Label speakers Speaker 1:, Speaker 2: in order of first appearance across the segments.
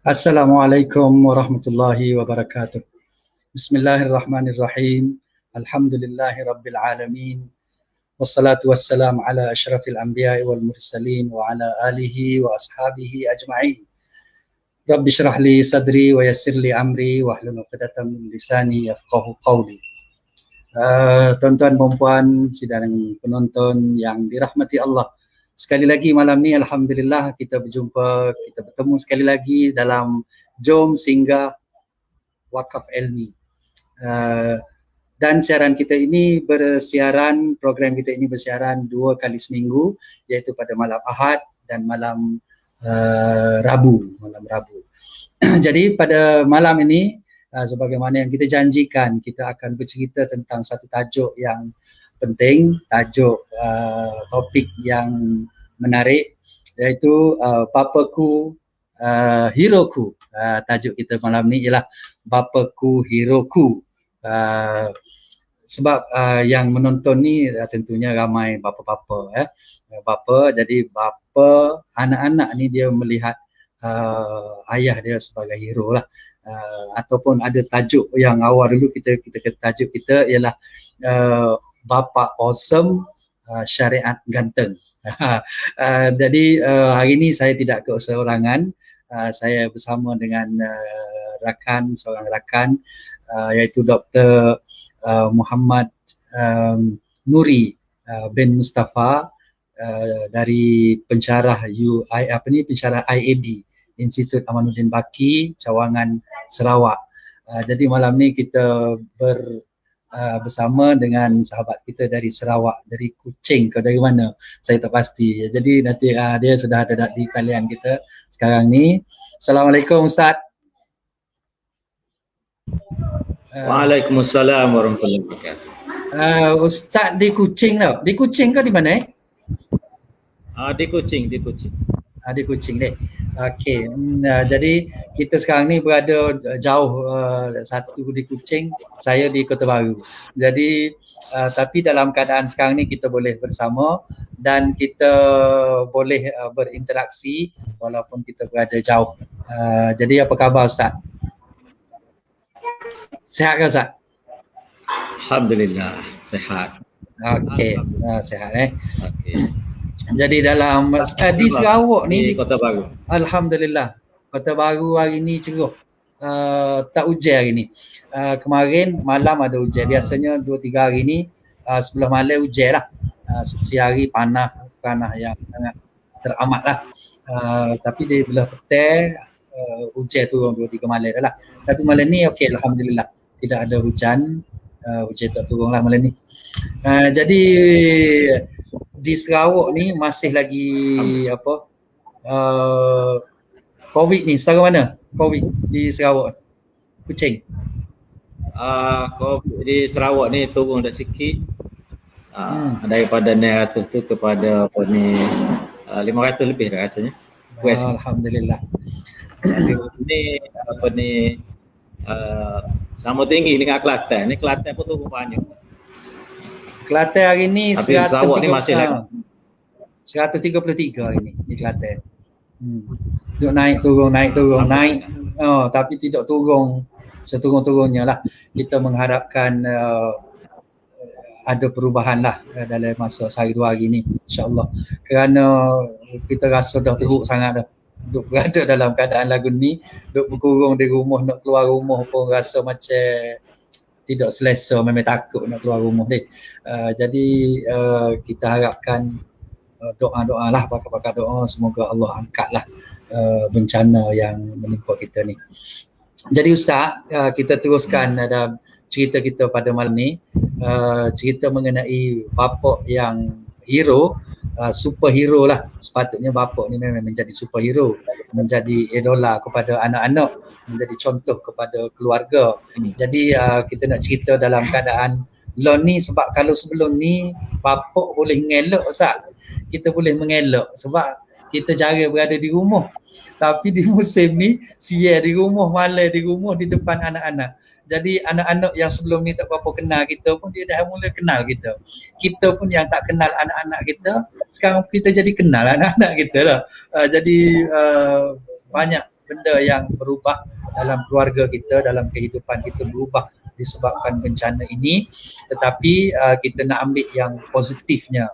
Speaker 1: Assalamualaikum warahmatullahi wabarakatuh. Bismillahirrahmanirrahim. Alhamdulillahi rabbil alamin. Wassalatu wassalamu ala asyrafil anbiya'i wal mursalin wa ala alihi wa ashabihi ajma'in. Rabbi syrah li sadri wa yassir li amri wa hlul 'uqdatam min lisani yafqahu qawli. Tuan-tuan dan puan sidang penonton yang dirahmati Allah. Sekali lagi malam ni alhamdulillah kita berjumpa, kita bertemu sekali lagi dalam Jom Singgah Wakaf Ilmi. Dan siaran kita ini bersiaran, program kita ini bersiaran 2 kali seminggu, iaitu pada malam Ahad dan malam Rabu. Jadi pada malam ini sebagaimana yang kita janjikan, kita akan bercerita tentang satu tajuk yang penting, tajuk topik yang menarik, iaitu Bapaku Heroku. Tajuk kita malam ni ialah Bapaku Heroku. Sebab yang menonton ni tentunya ramai bapa-bapa, bapa, jadi bapa anak-anak ni dia melihat ayah dia sebagai hero lah. Ataupun ada tajuk yang awal dulu kita tajuk kita ialah Bapa Awesome, Syariat Ganteng. Jadi hari ini saya tidak keseorangan, saya bersama dengan seorang rakan, iaitu Dr. Muhammad Nuri bin Mustafa dari pensyarah pensyarah IAB, Institut Amanuddin Baki, Cawangan, Sarawak. Jadi malam ni kita bersama dengan sahabat kita dari Sarawak, dari Kuching ke dari mana saya tak pasti. Jadi nanti dia sudah ada di talian kita sekarang ni. Assalamualaikum Ustaz.
Speaker 2: Waalaikumsalam warahmatullahi wabarakatuh.
Speaker 1: Ustaz di Kuching tau. Di Kuching ke di mana
Speaker 2: Di Kuching.
Speaker 1: Di Kuching deh. Okey. Jadi kita sekarang ni berada jauh, satu di Kuching, saya di Kota Baru. Jadi tapi dalam keadaan sekarang ni kita boleh bersama dan kita boleh berinteraksi walaupun kita berada jauh. Jadi apa khabar Ustaz? Sihat ke Ustaz?
Speaker 2: Alhamdulillah, sihat.
Speaker 1: Okey, sihat
Speaker 2: Okey.
Speaker 1: Jadi dalam di Sarawak ni
Speaker 2: di Kota Baru.
Speaker 1: Alhamdulillah. Kota Baru hari ni cerah. Tak hujan hari ni. Kemarin malam ada hujan. Biasanya 2-3 hari ni sebelah malam hujan lah. Siang hari panas yang sangat teramat lah. Tapi di belah petang hujan turun 2-3 malam dah lah. Tapi malam ni okey, alhamdulillah. Tidak ada hujan. Hujan tak turun lah malam ni. Jadi di Sarawak ni masih lagi COVID ni, secara mana COVID di Sarawak, Kuching?
Speaker 2: COVID di Sarawak ni turun dah sikit. Daripada 900 tu kepada 500 lebih dah rasanya.
Speaker 1: Alhamdulillah.
Speaker 2: Ini sama tinggi dengan Kelantan. Ni Kelantan pun turun banyak.
Speaker 1: Kelantan hari ni
Speaker 2: 133
Speaker 1: hari ni di Kelantan. Naik turun. Tapi tidak turun seturun-turunnya lah. Kita mengharapkan ada perubahan lah dalam masa sehari 2 hari ni, insyaAllah. Kerana kita rasa dah teruk sangat dah. Duk berada dalam keadaan lagu ni, duk berkurung di rumah, nak keluar rumah pun rasa macam tidak selesa, memang takut nak keluar rumah ni. Jadi kita harapkan doa-doa lah, pakar-pakar doa, semoga Allah angkatlah bencana yang menimpa kita ni. Jadi Ustaz, kita teruskan dalam cerita kita pada malam ni, cerita mengenai bapa yang hero, superhero lah. Sepatutnya bapa ni memang menjadi superhero, menjadi idola kepada anak-anak, menjadi contoh kepada keluarga. Jadi kita nak cerita dalam keadaan lon ni, sebab kalau sebelum ni bapa boleh mengelak Ustaz, kita boleh mengelak sebab kita jarang berada di rumah. Tapi di musim ni siang di rumah, malam di rumah, di depan anak-anak. Jadi anak-anak yang sebelum ni tak berapa kenal kita pun dia dah mula kenal kita. Kita pun yang tak kenal anak-anak kita, sekarang kita jadi kenal anak-anak kita lah. Jadi banyak benda yang berubah dalam keluarga kita, dalam kehidupan kita berubah disebabkan bencana ini, tetapi kita nak ambil yang positifnya.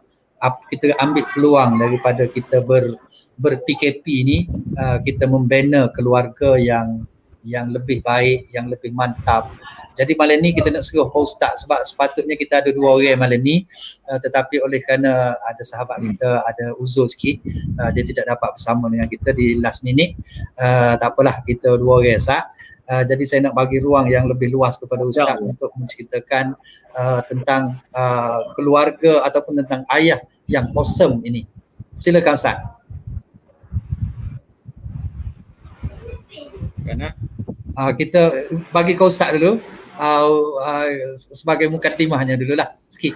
Speaker 1: Kita ambil peluang daripada kita ber-PKP ni, kita membina keluarga yang lebih baik, yang lebih mantap. Jadi malam ni kita nak seruh Pak Ustaz, sebab sepatutnya kita ada 2 orang malam ni, tetapi oleh kerana ada sahabat kita ada uzur sikit, dia tidak dapat bersama dengan kita di last minute. Tak apalah, kita 2 orang sah. Jadi saya nak bagi ruang yang lebih luas kepada Ustaz untuk menceritakan tentang keluarga ataupun tentang ayah yang awesome ini. Silakan Ustaz. Kita bagi kau Ustaz dulu sebagai mukadimahnya dululah sikit.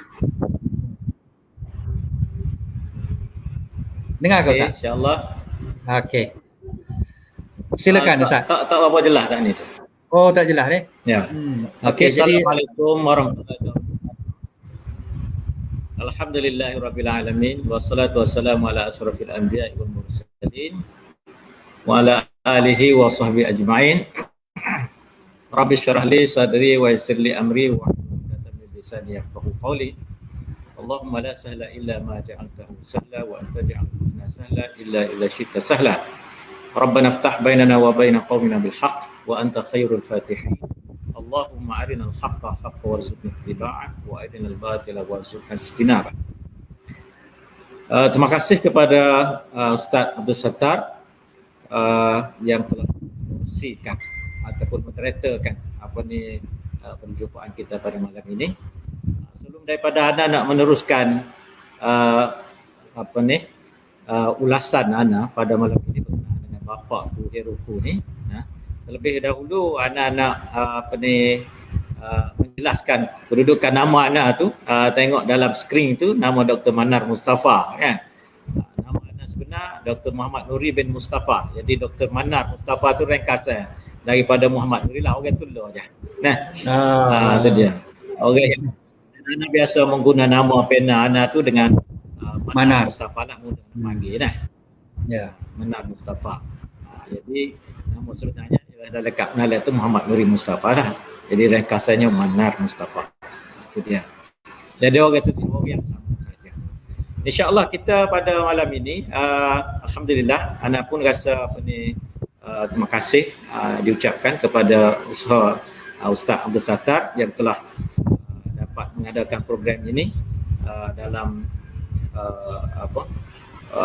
Speaker 1: Dengar kau Ustaz?
Speaker 2: InsyaAllah.
Speaker 1: Okey. Silakan Ustaz.
Speaker 2: Tak apa jelas tak ni tu.
Speaker 1: Oh, tak jelas ni?
Speaker 2: Ya. Okey, Assalamualaikum warahmatullahi wabarakatuh. Alhamdulillahirabbil alamin wassalatu wassalamu ala asyrafil anbiya'i wal mursalin wa ala alihi wa sahbihi ajma'in. Rabbi syrah li sadri wa yassir li amri wa hlul min lisani yafqahu qawli. Allahumma la sahla illa ma ja'altahu sahla wa anta ja'alna sahla illa syi'ta sahla. Rabbana iftah bainana wa baina qaumina bil haqq wa anta khairul fatihin. Allahumma arinal haqqa haqqan warzuqna ittiba'ah wa arinal batila warzuqna ijtinabah. Terima kasih kepada Ustaz Abdul Sattar yang telah mengusikan ataupun moderatorkan perjumpaan kita pada malam ini. Sebelum daripada Ana nak meneruskan ulasan Ana pada malam ini berkenaan dengan bapakku, heroku ni, terlebih dahulu Ana nak menjelaskan kedudukan nama Ana tu. Tengok dalam skrin tu nama Dr. Manar Mustafa, kan. Nama Ana sebenar Dr. Muhammad Nuri bin Mustafa. Jadi Dr. Manar Mustafa tu ringkasan daripada Muhammad Nuri lah, orang Tulu je. Itu dia. Orang yang Ana biasa menggunakan nama pena Ana tu dengan Manar Mustafa lah, mudah panggil dah. Ya, Manar Mustafa. Jadi nama sebenarnya dah lekat nama tu Muhammad Nuri Mustafa lah. Jadi ringkasannya Manar Mustafa. Itu dia. Jadi orang tu orang yang sama saja. InsyaAllah kita pada malam ini alhamdulillah Ana pun rasa terima kasih diucapkan kepada usaha Ustaz Abdul Sattar yang telah dapat mengadakan program ini dalam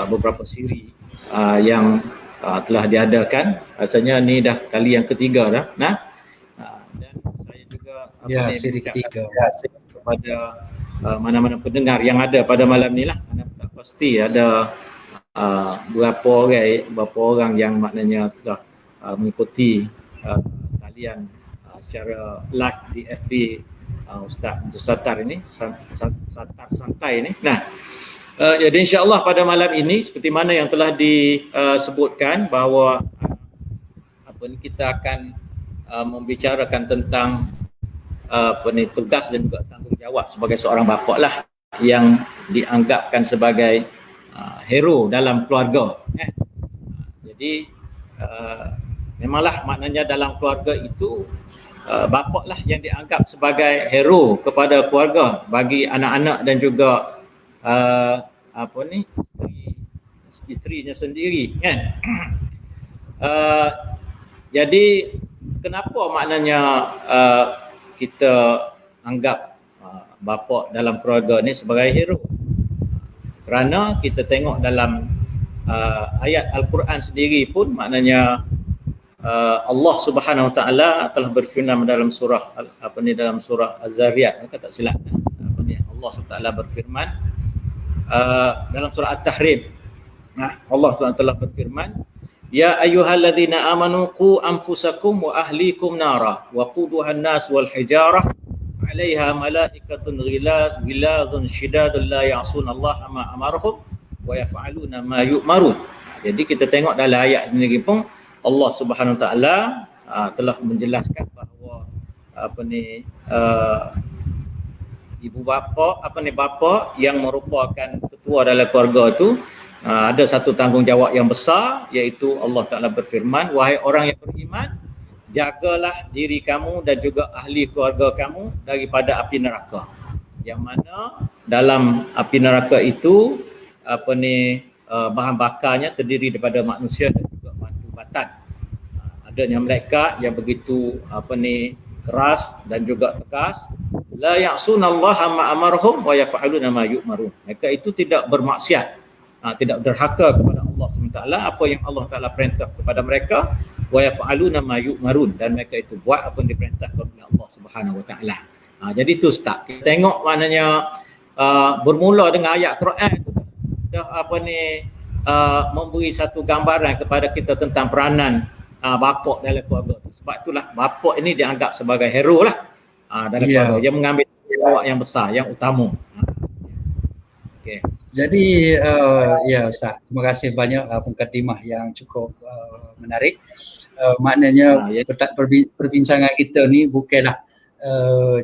Speaker 2: beberapa siri yang telah diadakan. Rasanya ni dah kali yang ketiga dah. Dan saya juga
Speaker 1: siri ketiga
Speaker 2: kepada mana-mana pendengar yang ada pada malam ni lah. Anda tak pasti ada berapa orang yang maknanya telah mengikuti talian secara live di FB Ustaz Abdul Sattar ini, Sattar Santai ini. Jadi insya-Allah pada malam ini seperti mana yang telah disebutkan bahawa kita akan membicarakan tentang tugas dan juga tanggungjawab sebagai seorang bapa lah yang dianggapkan sebagai hero dalam keluarga. Jadi memanglah maknanya dalam keluarga itu bapa lah yang dianggap sebagai hero kepada keluarga bagi anak-anak dan juga isterinya sendiri, kan. Jadi kenapa maknanya kita anggap bapa dalam keluarga ni sebagai hero? Kerana kita tengok dalam ayat Al-Quran sendiri pun maknanya Allah Subhanahu Wa Taala telah berfirman dalam surah dalam surah Az-Zariyat, tak silap. Allah Subhanahu Wa Taala berfirman dalam surah At-Tahrim. Allah Subhanahu Wa Taala berfirman, ya ayyuhalladzina amanu qu anfusakum wa ahlikum nara wa quduhan nas wal hijarah 'alaiha malaikatun ghiladun syidadun la ya'sunallaha ma amarahum wa yaf'aluna ma yu'marun. Jadi kita tengok dalam ayat ini pun Allah Subhanahu Wa Taala telah menjelaskan bahawa ibu bapa bapa yang merupakan ketua dalam keluarga tu ada satu tanggungjawab yang besar, iaitu Allah Ta'ala berfirman, wahai orang yang beriman, jagalah diri kamu dan juga ahli keluarga kamu daripada api neraka. Yang mana dalam api neraka itu bahan bakarnya terdiri daripada manusia dan juga batu batan. Adanya malaikat yang begitu keras dan juga tegas, la ya'sunallaha ma amarhum wa yaf'aluna ma yu'marun. Mereka itu tidak bermaksiat, tidak derhaka kepada Allah SWT, apa yang Allah Taala perintah kepada mereka, wa yaf'aluna ma yu'marun, dan mereka itu buat apa yang diperintahkan oleh Allah Subhanahu Wa Taala. Jadi itu Ustaz, kita tengok maknanya bermula dengan ayat Quran itu dah memberi satu gambaran kepada kita tentang peranan bapak dalam keluarga. Sebab itulah bapak ini dianggap sebagai hero lah dalam keluarga. Dia mengambil tanggungjawab yang besar, yang utama. Okay.
Speaker 1: Jadi ya Ustaz, terima kasih banyak mukadimah yang cukup menarik. Maknanya perbincangan kita ni bukanlah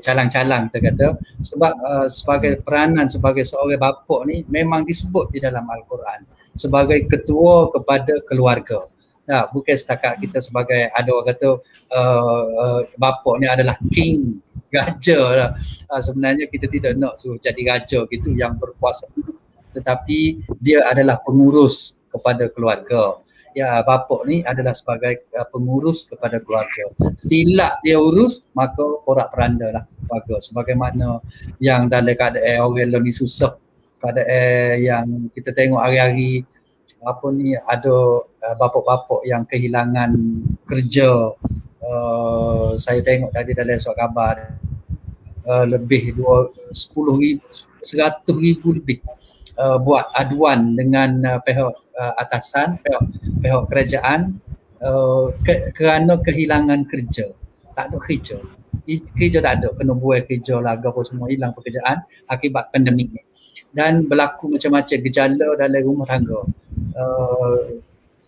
Speaker 1: calang-calang kita kata, sebab sebagai peranan sebagai seorang bapa ni memang disebut di dalam Al-Quran sebagai ketua kepada keluarga. Bukan setakat kita sebagai ada orang kata bapa ni adalah king, raja lah. Sebenarnya kita tidak nak suruh jadi raja gitu yang berkuasa, tetapi dia adalah pengurus kepada keluarga. Ya, bapa ni adalah sebagai pengurus kepada keluarga. Silap dia urus, maka porak peranda lah keluarga. Sebagaimana yang dalam keadaan orang lebih susah, keadaan yang kita tengok hari-hari ada bapa-bapa yang kehilangan kerja. Saya tengok tadi dalam surat khabar lebih 100,000 lebih buat aduan dengan pihak atasan, pihak kerajaan kerana kehilangan kerja. Tak ada kerja. Kerja tak ada, kena buat kerja lah, apa semua hilang pekerjaan akibat pandemik ni. Dan berlaku macam-macam gejala dalam rumah tangga.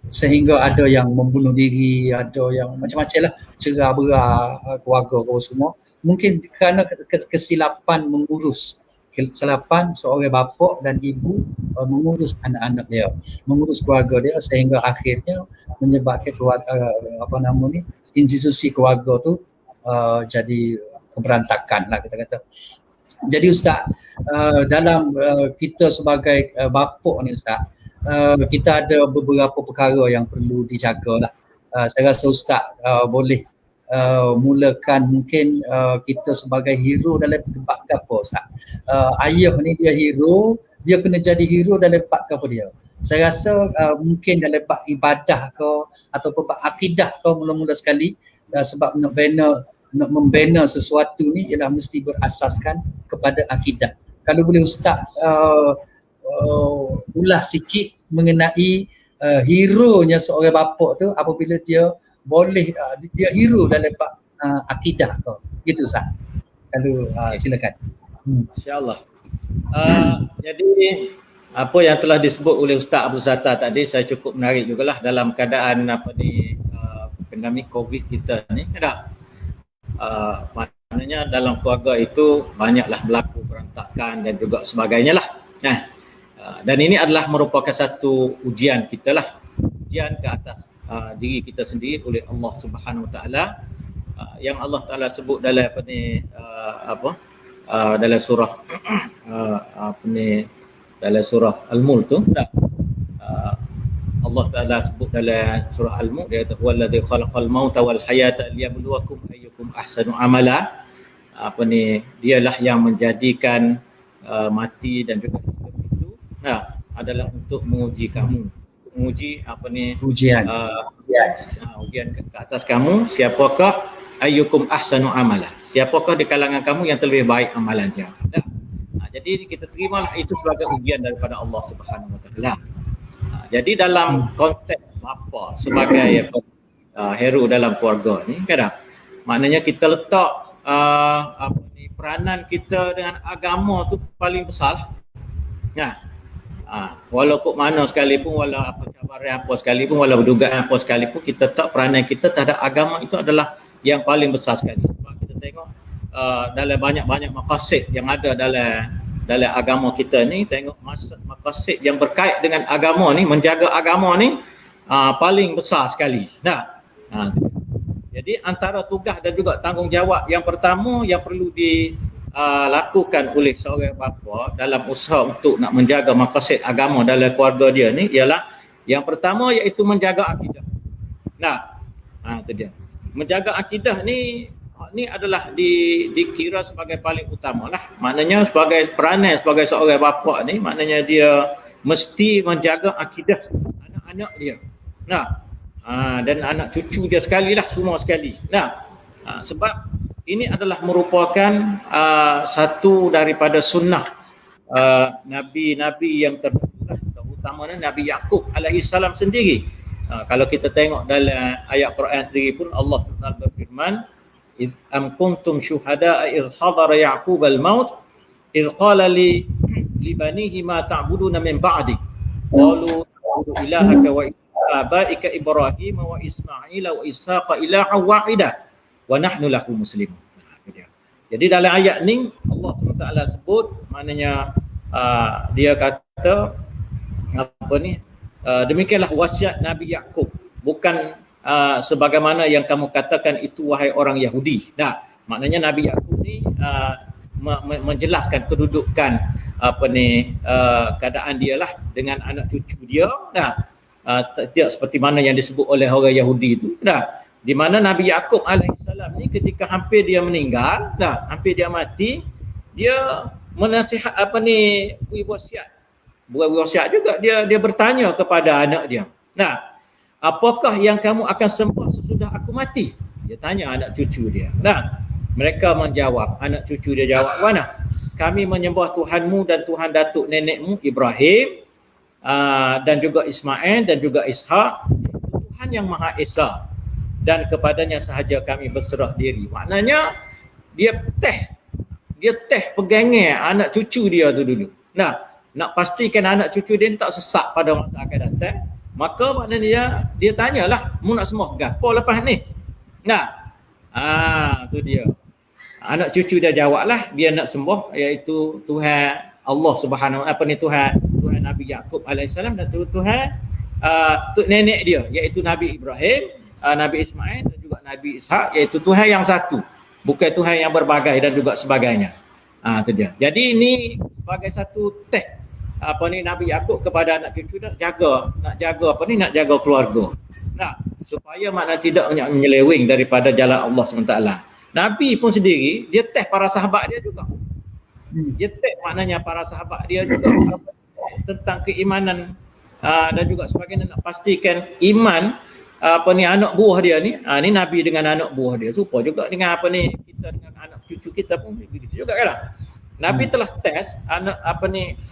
Speaker 1: Sehingga ada yang membunuh diri, ada yang macam-macam lah, cerah-berah keluarga apa semua. Mungkin kerana kesilapan mengurus, kesilapan seorang bapa dan ibu mengurus anak-anak dia, mengurus keluarga dia, sehingga akhirnya menyebabkan keluarga, institusi keluarga tu jadi keberantakan lah kita kata. Jadi Ustaz, dalam kita sebagai bapa ni Ustaz, kita ada beberapa perkara yang perlu dijaga lah. Saya rasa Ustaz boleh mulakan mungkin kita sebagai hero dalam bab apa Ustaz. Ayah ni dia hero, dia kena jadi hero dalam bab apa dia. Saya rasa mungkin dalam bab ibadah ke ataupun bab akidah ke mula-mula sekali, sebab nak membina sesuatu ni ialah mesti berasaskan kepada akidah. Kalau boleh Ustaz ulas sikit mengenai hero-nya seorang bapa tu apabila dia boleh dia hero dalam bab akidah kau. Gitu Ustaz. Kalau silakan.
Speaker 2: InsyaAllah. Jadi apa yang telah disebut oleh Ustaz Abdul Sattar tadi, saya cukup menarik jugalah dalam keadaan pandemik COVID kita ni. Maknanya dalam keluarga itu banyaklah berlaku berantakan dan juga sebagainya lah. Dan ini adalah merupakan satu ujian kita lah, ujian ke atas diri kita sendiri oleh Allah Subhanahu Wa Taala, yang Allah Taala sebut dalam dalam surah dalam surah Al-Mulk tu. Allah Taala sebut dalam surah Al-Mulk, dia kata huwallazi khalaqal mauta wal hayata liyabluwakum ayyukum ahsanu amala. Dialah yang menjadikan mati dan juga hidup itu adalah untuk menguji kamu, menguji ujian ke atas kamu, siapakah ayyukum ahsanu amala, siapakah di kalangan kamu yang terlebih baik amalannya. Jadi kita terimalah itu sebagai ujian daripada Allah Subhanahu Wa Taala. Jadi dalam konteks bapa sebagai hero dalam keluarga ni, maknanya kita letak peranan kita dengan agama tu paling besar. Walaupun mana sekalipun, walau apa cabaran apa sekalipun, walau dugaan apa sekalipun, kita tak peranan kita terhadap agama itu adalah yang paling besar sekali. Sebab kita tengok dalam banyak-banyak maqasid yang ada dalam dalam agama kita ni, tengok maqasid yang berkait dengan agama ni, menjaga agama ni paling besar sekali. Jadi antara tugas dan juga tanggungjawab yang pertama yang perlu dilakukan oleh seorang bapa dalam usaha untuk nak menjaga maqasid agama dalam keluarga dia ni ialah yang pertama iaitu menjaga akidah. Itu dia. Menjaga akidah ni adalah dikira sebagai paling utama lah. Maknanya sebagai peranan sebagai seorang bapa ni, maknanya dia mesti menjaga akidah anak-anak dia. Dan anak cucu dia sekali lah, semua sekali. Sebab ini adalah merupakan satu daripada sunnah Nabi-Nabi yang terdahulu, terutamanya Nabi Yaqub alaihi salam sendiri. Kalau kita tengok dalam ayat Quran sendiri pun Allah SWT berfirman, "Idh am kuntum syuhada'a idh hadara Yaqub al-maut idh qala li banihi ma ta'buduna min ba'di qalu na'budu ilahaka wa abaika Ibrahim wa Ismail wa Ishaq ilahan wahida wa nahnu lahu muslimun." Jadi dalam ayat ni Allah SWT sebut, maknanya dia kata demikianlah wasiat Nabi Yaqub, bukan sebagaimana yang kamu katakan itu wahai orang Yahudi. Maknanya Nabi Yaqub ni menjelaskan kedudukan keadaan dia lah dengan anak cucu dia. Tidak seperti mana yang disebut oleh orang Yahudi itu. Di mana Nabi Yaqub alaihissalam ni ketika hampir dia meninggal, hampir dia mati, dia menasihat buat wasiat juga, dia bertanya kepada anak dia. Apakah yang kamu akan sembah sesudah aku mati? Dia tanya anak cucu dia. Mereka menjawab, anak cucu dia jawab, mana? Kami menyembah Tuhanmu dan Tuhan datuk nenekmu Ibrahim dan juga Ismail dan juga Ishak, Tuhan yang Maha Esa, dan kepadanya sahaja kami berserah diri. Maknanya dia teh pegangnya anak cucu dia tu dulu. Nak pastikan anak cucu dia ni tak sesat pada masa akan datang, maka maknanya dia tanyalah, mu nak sembah gapo lepas ni? Tu dia. Anak cucu dia jawablah, dia nak sembah iaitu Tuhan Allah Subhanahu Tuhan Nabi Yaqub alaihissalam dan Tuhan nenek dia iaitu Nabi Ibrahim, Nabi Ismail dan juga Nabi Ishak, iaitu Tuhan yang satu, bukan Tuhan yang berbagai dan juga sebagainya. Itu dia. Jadi ini sebagai satu teks Nabi Yaqub kepada anak cucu nak jaga keluarga. Supaya makna tidak menyeleweng daripada jalan Allah SWT. Nabi pun sendiri dia teks para sahabat dia juga. Dia teks maknanya para sahabat dia juga tentang keimanan dan juga sebagainya, nak pastikan iman anak buah dia ni, ni Nabi dengan anak buah dia serupa juga dengan kita dengan anak cucu kita pun begitu juga kan. Nabi telah tes anak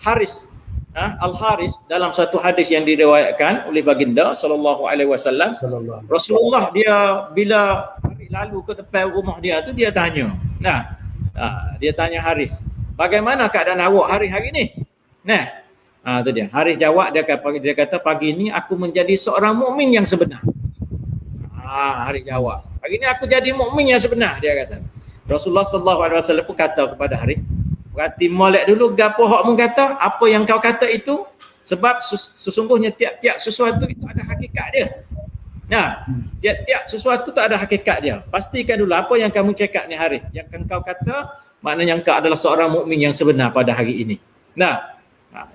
Speaker 2: Haris Al-Haris dalam satu hadis yang diriwayatkan oleh baginda sallallahu alaihi wasallam. Rasulullah dia bila hari lalu ke depan rumah dia tu, dia tanya. Dia tanya Haris, "Bagaimana keadaan awak hari-hari ni?" Itu dia. Haris jawab, dia kata pagi ni aku menjadi seorang mukmin yang sebenar. Haris jawab, "Pagi ni aku jadi mukmin yang sebenar," dia kata. Rasulullah sallallahu alaihi wasallam pun kata kepada Haris, "Berarti molek dulu gapo hak mu kata, apa yang kau kata itu, sebab sesungguhnya tiap-tiap sesuatu itu ada hakikat dia." Tiap-tiap sesuatu tak ada hakikat dia. Pastikan dulu apa yang kamu cakap ni Haris, yang kau kata, maknanya engkau adalah seorang mukmin yang sebenar pada hari ini.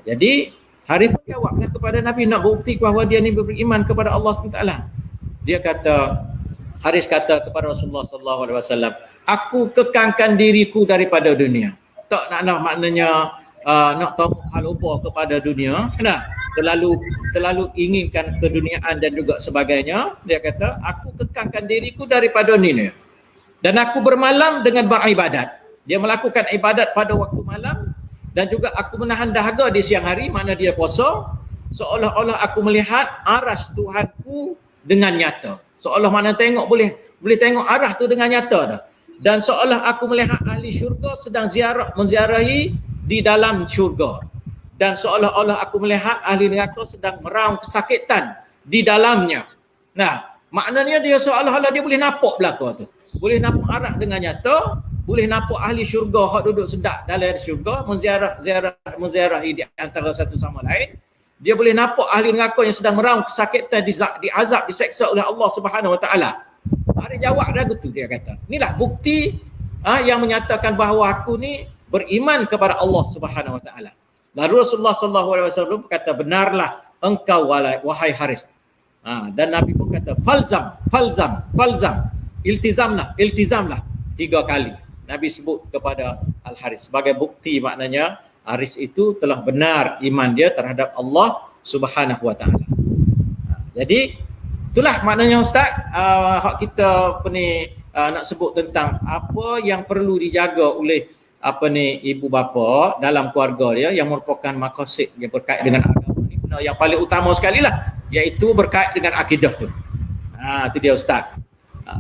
Speaker 2: Jadi Haris pun jawablah kepada Nabi, nak bukti bahawa dia ni beriman kepada Allah SWT. Dia kata, Haris kata kepada Rasulullah sallallahu alaihi wasallam, "Aku kekangkan diriku daripada dunia." Tak naklah maknanya nak tahu hal apa kepada dunia, terlalu inginkan keduniaan dan juga sebagainya. Dia kata, "Aku kekangkan diriku daripada dunia dan aku bermalam dengan beribadat." Dia melakukan ibadat pada waktu malam, dan juga aku menahan dahaga di siang hari, mana dia puasa, seolah-olah aku melihat aras Tuhanku dengan nyata. Seolah mana tengok boleh tengok arah tu dengan nyata dah. Dan seolah aku melihat ahli syurga sedang menziarahi di dalam syurga. Dan seolah-olah aku melihat ahli neraka sedang meraung kesakitan di dalamnya. Maknanya dia seolah-olah dia boleh nampak belakang tu. Boleh nampak arah dengan nyata, boleh nampak ahli syurga hak duduk sedap dalam syurga, menziarahi di antara satu sama lain. Dia boleh nampak ahli neraka yang sedang meraung kesakitan, diazab, diseksa oleh Allah Subhanahu Wa Taala. Ada jawab lagu tu, dia kata. Inilah bukti yang menyatakan bahawa aku ni beriman kepada Allah Subhanahu Wa Taala. Lalu Rasulullah sallallahu alaihi wasallam kata, benarlah engkau wahai Haris. Dan Nabi pun kata, falzam, iltizamlah 3 kali. Nabi sebut kepada Al-Haris sebagai bukti, maknanya Haris itu telah benar iman dia terhadap Allah Subhanahu Wa Taala. Jadi itulah maknanya Ustaz, hak kita nak sebut tentang apa yang perlu dijaga oleh ibu bapa dalam keluarga dia yang merupakan maqasid yang berkait dengan agama ni. Benda yang paling utama sekali lah, iaitu berkait dengan akidah tu. Itu dia Ustaz.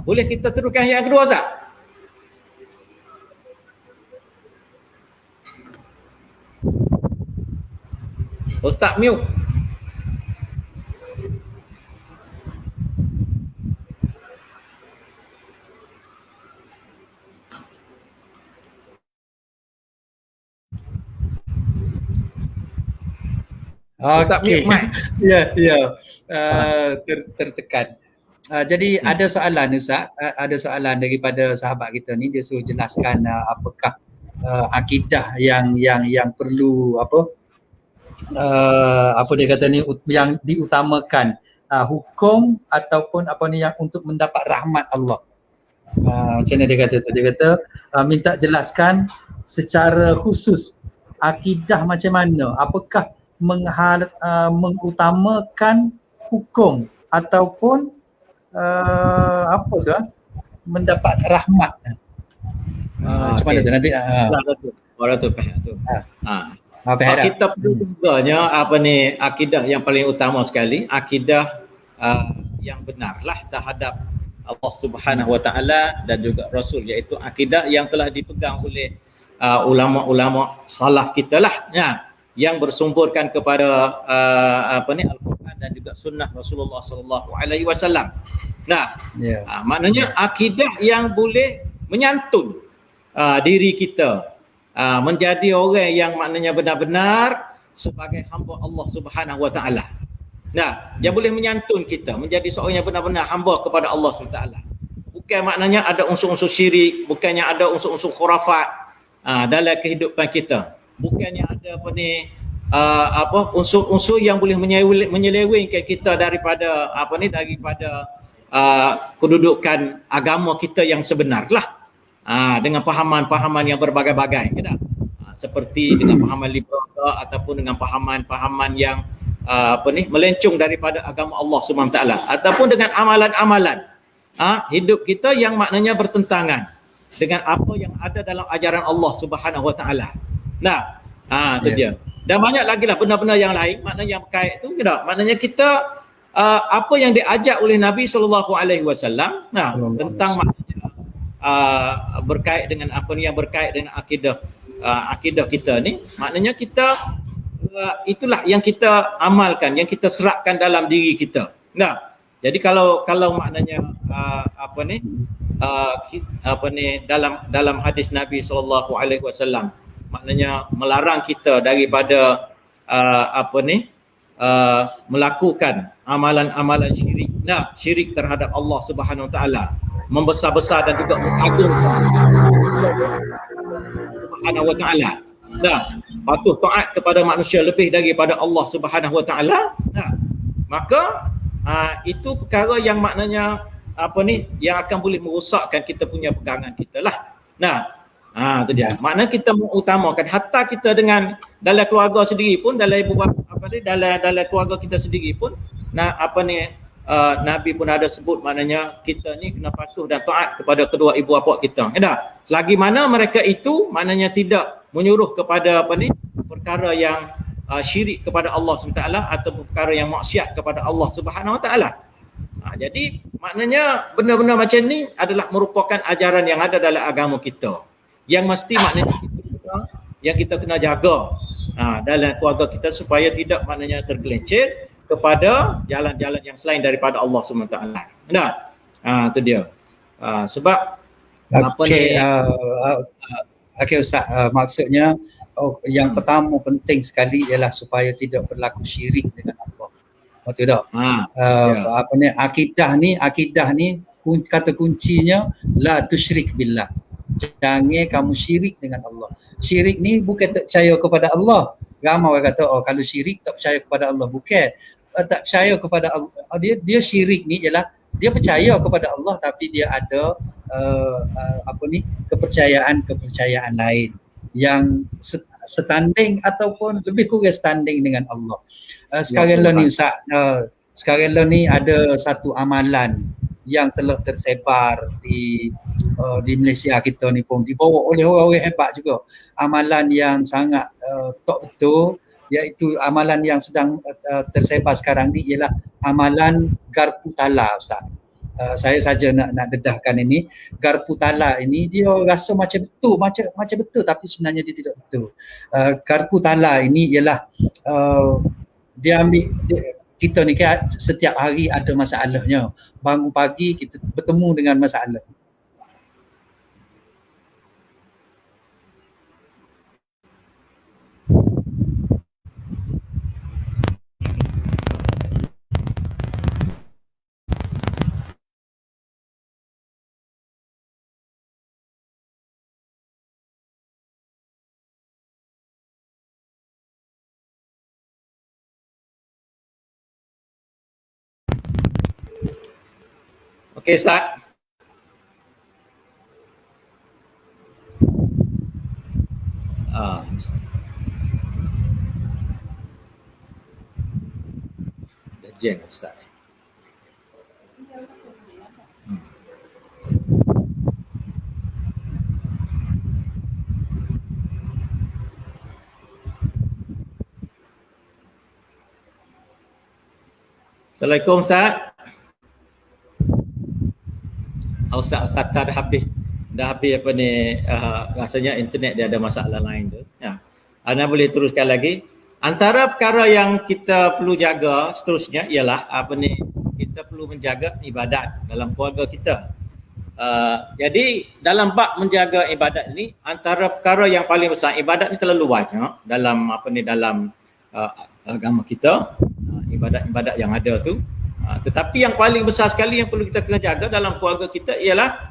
Speaker 2: Boleh kita teruskan yang kedua Ustaz? Ustaz mute.
Speaker 1: Okey. Ya. Tertekan. Jadi ada soalan Ustaz, ada soalan daripada sahabat kita ni, dia suruh jelaskan apakah akidah yang perlu dia kata ni yang diutamakan, hukum ataupun yang untuk mendapat rahmat Allah. Macam mana dia kata tu? Dia kata minta jelaskan secara khusus akidah macam mana, apakah mengutamakan hukum ataupun mendapat rahmat. Macam mana tu nanti?
Speaker 2: Orang tu faham tu. Kita perlu juganya akidah yang paling utama sekali, akidah yang benarlah terhadap Allah Subhanahu Wa Taala dan juga Rasul, iaitu akidah yang telah dipegang oleh ulama-ulama salaf kita lah, yang bersumberkan kepada Al-Quran dan juga sunnah Rasulullah sallallahu alaihi wasallam. Maknanya akidah yang boleh menyantun diri kita menjadi orang yang maknanya benar-benar sebagai hamba Allah Subhanahu Wa Taala. Yang boleh menyantun kita menjadi seorang yang benar-benar hamba kepada Allah Subhanahu Wa Taala. Bukan maknanya ada unsur-unsur syirik, bukannya ada unsur-unsur khurafat dalam kehidupan kita. Bukannya ada unsur-unsur yang boleh menyelewengkan kita daripada kedudukan agama kita yang sebenar lah, dengan pahaman-pahaman yang berbagai-bagai, seperti dengan pahaman liberal ataupun dengan pahaman-pahaman yang melencong daripada agama Allah Subhanahu Wa Taala, ataupun dengan amalan-amalan hidup kita yang maknanya bertentangan dengan apa yang ada dalam ajaran Allah Subhanahu Wa Taala. Itu dia. Dan banyak lagi lah benda-benda yang lain, maknanya yang berkait tu, maknanya kita apa yang diajak oleh Nabi sallallahu alaihi wasallam tentang maknanya berkait dengan yang berkait dengan akidah kita ni, maknanya kita itulah yang kita amalkan, yang kita serapkan dalam diri kita. Jadi kalau maknanya dalam hadis Nabi sallallahu alaihi wasallam, maknanya melarang kita daripada melakukan amalan-amalan syirik. Syirik terhadap Allah Subhanahu Wa Taala, membesar-besar dan juga mengagungkan Subhanahu Wa Taala. Patuh taat kepada manusia lebih daripada Allah Subhanahu Wa Taala. Maka itu perkara yang maknanya yang akan boleh merosakkan kita punya pegangan kita lah. Itu dia. Maknanya kita mengutamakan, hatta kita dengan dalam keluarga sendiri pun, dalam ibu bapa dalam keluarga kita sendiri pun, Nabi pun ada sebut, maknanya kita ni kena patuh dan taat kepada kedua ibu bapa kita. Selagi mana mereka itu maknanya tidak menyuruh kepada perkara yang syirik kepada Allah SWT atau perkara yang maksiat kepada Allah Subhanahu Wa Taala. Jadi maknanya benda-benda macam ni adalah merupakan ajaran yang ada dalam agama kita, yang mesti maknanya yang kita kena jaga dalam keluarga kita, supaya tidak maknanya tergelincir kepada jalan-jalan yang selain daripada Allah SWT. Itu dia. Sebab apa
Speaker 1: Okey,
Speaker 2: ni
Speaker 1: okey Ustaz, maksudnya yang pertama penting sekali ialah supaya tidak berlaku syirik dengan Allah. Betul tak?
Speaker 2: ya.
Speaker 1: Apa ni, akidah ni kata kuncinya la tusyrik billah. Jangan kamu syirik dengan Allah. Syirik ni bukan tak percaya kepada Allah. Ramai orang kata kalau syirik tak percaya kepada Allah. Bukan. Tak percaya kepada Allah. Dia syirik ni ialah dia percaya kepada Allah tapi dia ada kepercayaan lain yang setanding ataupun lebih kurang standing dengan Allah. Sekarang ni Ustaz, sekarang ni ada satu amalan yang telah tersebar di Malaysia kita ni pun dibawa oleh orang-orang hebat juga. Amalan yang sangat tak betul, iaitu amalan yang sedang tersebar sekarang ni ialah amalan garpu tala Ustaz. Saya saja nak dedahkan ini. Garpu tala ini dia rasa macam betul, macam betul tapi sebenarnya dia tidak betul. Garpu tala ini ialah dia ambil kita ni kan setiap hari ada masalahnya. Bangun pagi kita bertemu dengan masalah.
Speaker 2: Okey, Ustaz. Dah jam Ustaz. Assalamualaikum Ustaz. Ustaz dah habis apa ni, rasanya internet dia ada masalah lain tu. Ya. Anda boleh teruskan lagi. Antara perkara yang kita perlu jaga seterusnya ialah apa ni, kita perlu menjaga ibadat dalam keluarga kita. Jadi dalam bab menjaga ibadat ni, antara perkara yang paling besar, ibadat ni terlalu banyak dalam apa ni, dalam agama kita, ibadat-ibadat yang ada tu. Tetapi yang paling besar sekali yang perlu kita kena jaga dalam keluarga kita ialah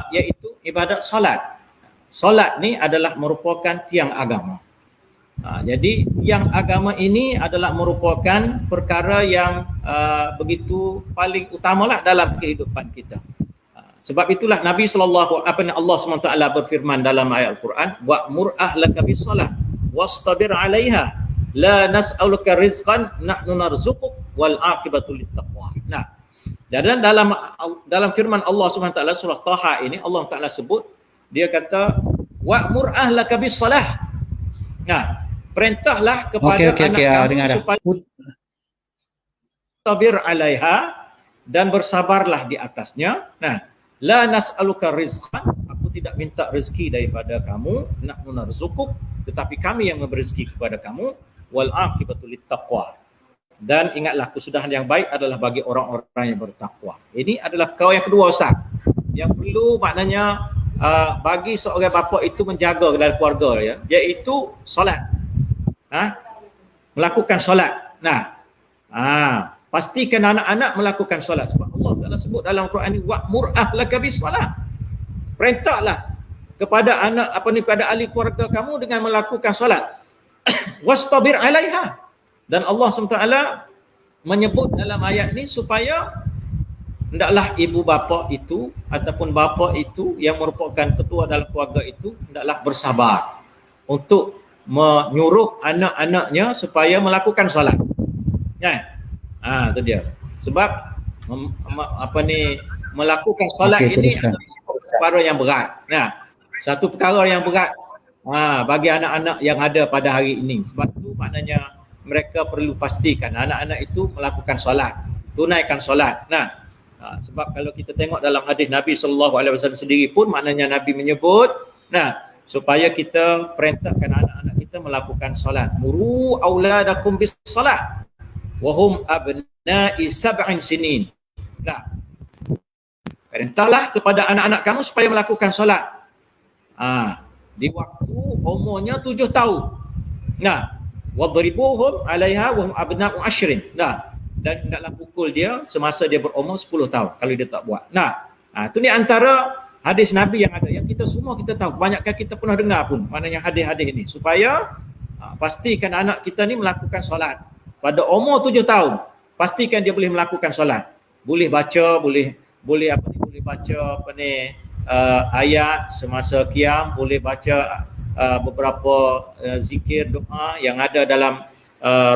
Speaker 2: iaitu ibadat solat. Solat ni adalah merupakan tiang agama. Jadi tiang agama ini adalah merupakan perkara yang begitu paling utamalah dalam kehidupan kita. Sebab itulah Nabi Allah SWT berfirman dalam ayat Al-Quran, wa'mur ahlaka bis-salah wastabir 'alaiha la nas'aluka rizqan nahnu narzuquk wal 'aqibatu lit-taqwa. Nah, dan dalam firman Allah SWT surah Taha ini, Allah Taala sebut, dia kata wa'mur ahlaka bis-salah. Nah, perintahlah kepada anak kamu supaya sabir 'alaiha, dan bersabarlah di atasnya. Nah, la nas'aluka rizqan, aku tidak minta rezeki daripada kamu, nahnu narzuquk, tetapi kami yang memberi rezeki kepada kamu, wal 'aqibatu lit-taqwa. Dan ingatlah, kesudahan yang baik adalah bagi orang-orang yang bertakwa. Ini adalah perkara yang kedua Ustaz, yang perlu maknanya bagi seorang bapa itu menjaga dalam keluarga, iaitu solat. Melakukan solat. Pastikan anak-anak melakukan solat. Sebab Allah Taala sebut dalam Quran ini, wa'mur ahlaka bis-salah. Perintahlah kepada anak kepada ahli keluarga kamu dengan melakukan solat. Wastabir 'alaiha. Dan Allah SWT menyebut dalam ayat ini supaya hendaklah ibu bapa itu ataupun bapa itu yang merupakan ketua dalam keluarga itu hendaklah bersabar untuk menyuruh anak-anaknya supaya melakukan solat. Itu dia. Sebab melakukan solat ini adalah perkara yang berat. Satu perkara yang berat bagi anak-anak yang ada pada hari ini. Sebab itu maknanya mereka perlu pastikan anak-anak itu melakukan solat, tunaikan solat. Sebab kalau kita tengok dalam hadis Nabi SAW sendiri pun, maknanya Nabi menyebut, supaya kita perintahkan anak-anak kita melakukan solat. Muru auladakum bis salat wa hum abna'i sab'in sinin. Perintahlah kepada anak-anak kamu supaya melakukan solat. Di waktu umurnya 7 tahun. Nah, wadribuhum 'alaiha wa hum abna'u 'ashrin. Nah, dan hendaklah pukul dia semasa dia berumur 10 tahun kalau dia tak buat. Nah, itu ni antara hadis Nabi yang ada, yang kita semua kita tahu, kebanyakan kita pernah dengar pun maknanya hadis-hadis ini, supaya pastikan anak kita ni melakukan solat. Pada umur 7 tahun, pastikan dia boleh melakukan solat. Boleh baca, boleh baca ayat semasa qiyam, boleh baca beberapa zikir doa yang ada dalam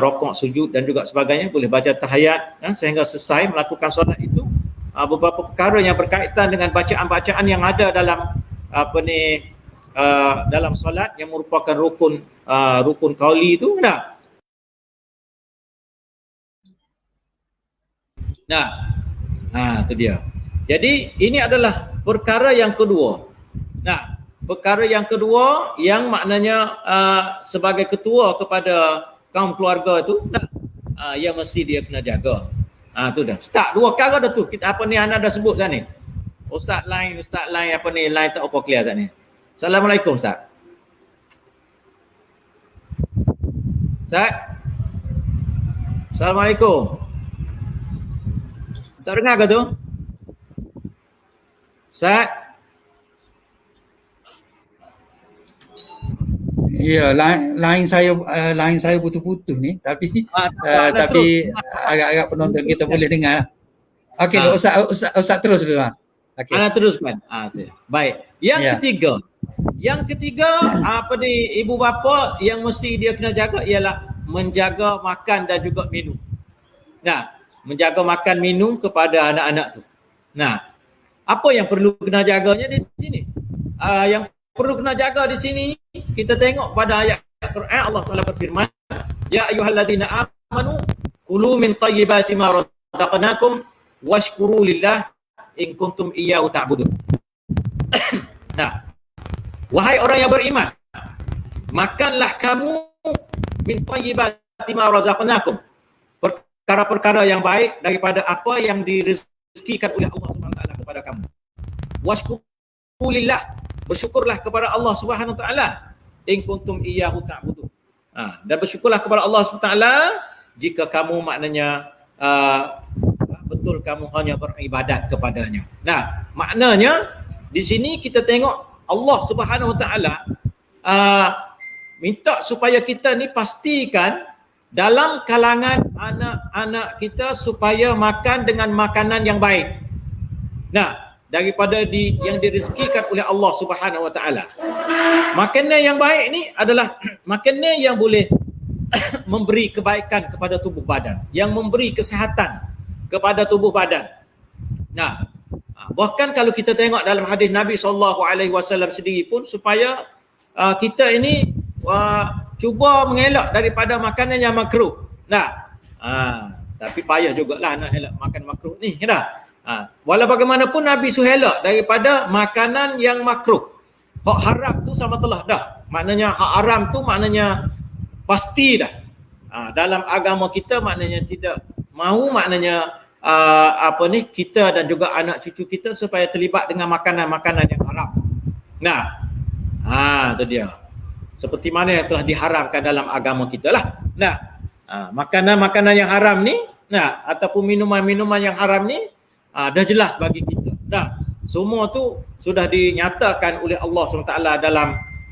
Speaker 2: rokok, sujud dan juga sebagainya, boleh baca tahiyat sehingga selesai melakukan solat itu. Beberapa perkara yang berkaitan dengan bacaan-bacaan yang ada dalam dalam solat yang merupakan rukun qauli itu. Itu dia. Jadi ini adalah perkara yang kedua. Nah, perkara yang kedua yang maknanya sebagai ketua kepada kaum keluarga tu, yang mesti dia kena jaga. Tu dah. Start dua perkara dah tu. Kita anak dah sebut dah ni. Ustaz lain line tak apa clear tak ni. Assalamualaikum Ustaz. Ustaz. Assalamualaikum. Tak dengar ke tu? Ustaz?
Speaker 1: Ya, line saya putus-putus ni, tapi agak-agak penonton kita boleh dengar. Okey, Ustaz terus dulu. Okey.
Speaker 2: Teruskan. Baik. Yang ketiga ibu bapa yang mesti dia kena jaga ialah menjaga makan dan juga minum. Nah, menjaga makan minum kepada anak-anak tu. Nah, apa yang perlu kena jaganya di sini? Yang perlu kena jaga di sini, kita tengok pada ayat Quran, Allah Taala berfirman, ya ayyuhalladzina amanu kulu min thayyibati ma razaqnakum washkuru lillah in kuntum iyyahu ta'budun. Nah, wahai orang yang beriman, makanlah kamu min thayyibati ma razaqnakum, perkara-perkara yang baik daripada apa yang direzekikan oleh Allah Subhanahu wa taala kepada kamu. Washkuru lillah, bersyukurlah kepada Allah Subhanahu wa taala in kuntum iyyahu ta'budun. Dan bersyukurlah kepada Allah Subhanahu wa taala jika kamu maknanya betul kamu hanya beribadat kepadanya. Nah, maknanya di sini kita tengok Allah Subhanahu wa taala minta supaya kita ni pastikan dalam kalangan anak-anak kita supaya makan dengan makanan yang baik. Nah, daripada yang direzekikan oleh Allah Subhanahu wa taala. Makanan yang baik ni adalah makanan yang boleh memberi kebaikan kepada tubuh badan, yang memberi kesihatan kepada tubuh badan. Nah, bahkan kalau kita tengok dalam hadis Nabi SAW sendiri pun, supaya kita ini cuba mengelak daripada makanan yang makruh. Nah, tapi payah jugalah nak elak makan makruh ni, dah. Walau bagaimanapun Nabi suhelak daripada makanan yang makruh. Hak haram tu sama telah dah. Maknanya hak haram tu maknanya pasti dah. Dalam agama kita maknanya tidak mahu, maknanya kita dan juga anak cucu kita supaya terlibat dengan makanan-makanan yang haram. Nah, tu dia. Seperti mana yang telah diharamkan dalam agama kita lah. Nah, makanan-makanan yang haram ni, ataupun minuman-minuman yang haram ni, dah jelas bagi kita. Dah, semua tu sudah dinyatakan oleh Allah SWT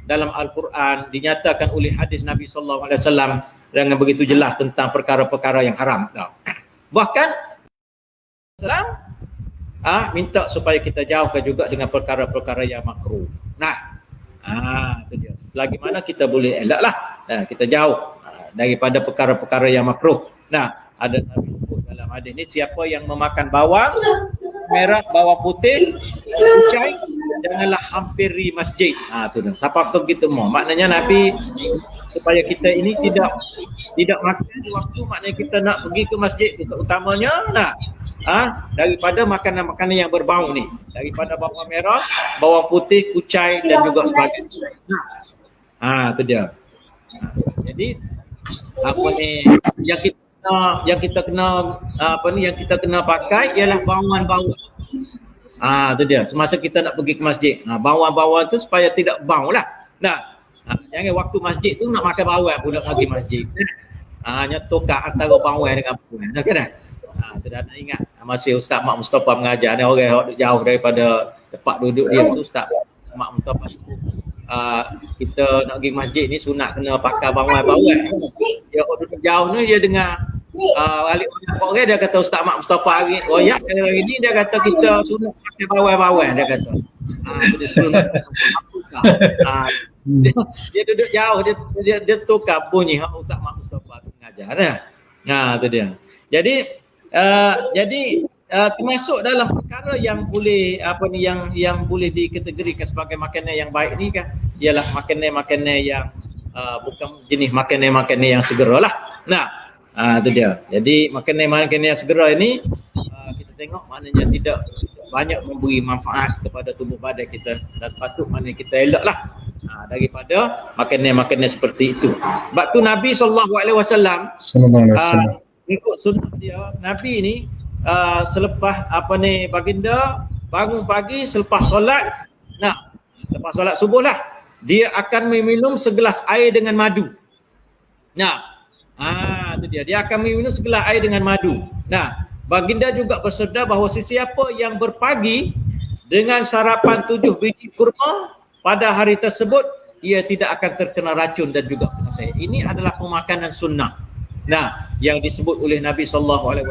Speaker 2: dalam Al-Quran, dinyatakan oleh hadis Nabi SAW dengan begitu jelas tentang perkara-perkara yang haram. Bahkan Islam minta supaya kita jauhkan juga dengan perkara-perkara yang makruh. Nah, itu dia. Selagi mana kita boleh elak lah, kita jauh daripada perkara-perkara yang makruh. Nah, ada Nabi sebut dalam hadis ni, siapa yang memakan bawang merah, bawang putih, kucai, janganlah hampiri masjid. Tu dah. Siapa tu kita mau. Maknanya Nabi supaya kita ini tidak makan di waktu maknanya kita nak pergi ke masjid tu, terutamanya daripada makanan-makanan yang berbau ni, daripada bawang merah, bawang putih, kucai dan juga sebagainya. Tu dia. Jadi yang kita kena pakai ialah bauan-bauan. Tu dia. Semasa kita nak pergi ke masjid, bawang-bawang tu supaya tidak bau lah. Nah, jangan waktu masjid tu nak makan bawang pun nak pergi masjid. Hanya tukar antara bawang dengan bawang. Dah kan? Tu dah nak ingat. Masih Ustaz Mak Mustafa mengajar ni, orang yang jauh daripada tempat duduk dia tu, Ustaz Mak Mustafa kita nak pergi masjid ni sunat kena pakai bawang-bawang. Dia orang duduk jauh ni dia dengar balik orang dia kata Ustaz Mak Mustafa hari ni dia kata kita sunat pakai bawang-bawang, dia kata. Dia suruh dia duduk jauh, dia tukar bunyi Ustaz Mak Mustafa tu mengajar dah. Tu dia. Jadi termasuk dalam perkara yang boleh yang boleh dikategorikan sebagai makanan yang baik ni kan ialah makanan yang bukan jenis makanan yang segera lah. Tu dia. Jadi makanan yang segera ini kita tengok maknanya tidak banyak memberi manfaat kepada tubuh badan kita dan patut maknanya kita elaklah daripada makanan seperti itu. Sebab tu Nabi SAW ikut sunnah dia, Nabi ni selepas baginda bangun pagi selepas solat, lepas solat subuh lah, dia akan meminum segelas air dengan madu. Tu dia akan meminum segelas air dengan madu. Baginda juga bersabda bahawa sesiapa yang berpagi dengan sarapan 7 biji kurma pada hari tersebut, ia tidak akan terkena racun dan juga kena sayat. Ini adalah pemakanan sunnah. Yang disebut oleh Nabi SAW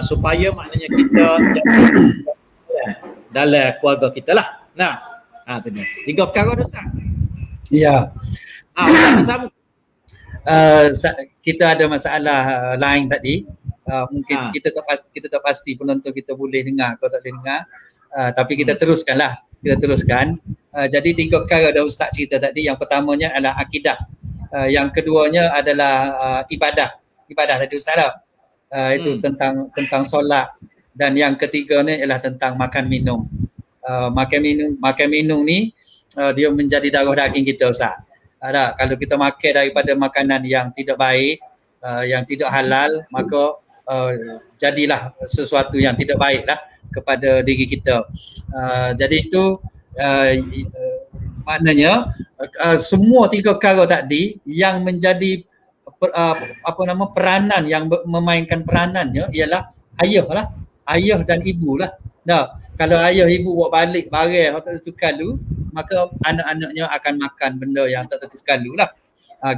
Speaker 2: supaya maknanya kita dalam keluarga kita lah. Tu dia. 3 perkara tu Ustaz.
Speaker 1: Ya.
Speaker 2: Sama.
Speaker 1: Kita ada masalah lain tadi. Mungkin kita tak pasti penonton kita boleh dengar atau tak boleh dengar. Tapi kita teruskanlah. Jadi 3 perkara dah Ustaz cerita tadi. Yang pertamanya adalah akidah. Yang keduanya adalah ibadah tadi Ustaz lah. Itu tentang solat. Dan yang ketiga ni ialah tentang makan minum. Makan minum ni dia menjadi darah daging kita Ustaz. Kalau kita makan daripada makanan yang tidak baik, yang tidak halal, maka jadilah sesuatu yang tidak baik lah kepada diri kita. Jadi itu maknanya semua 3 perkara tadi yang menjadi peranan, yang memainkan peranannya ialah ayah dan ibu lah. Kalau ayah ibu buat balik barang tak tentu kalu, maka anak-anaknya akan makan benda yang tak tentu kalu lah.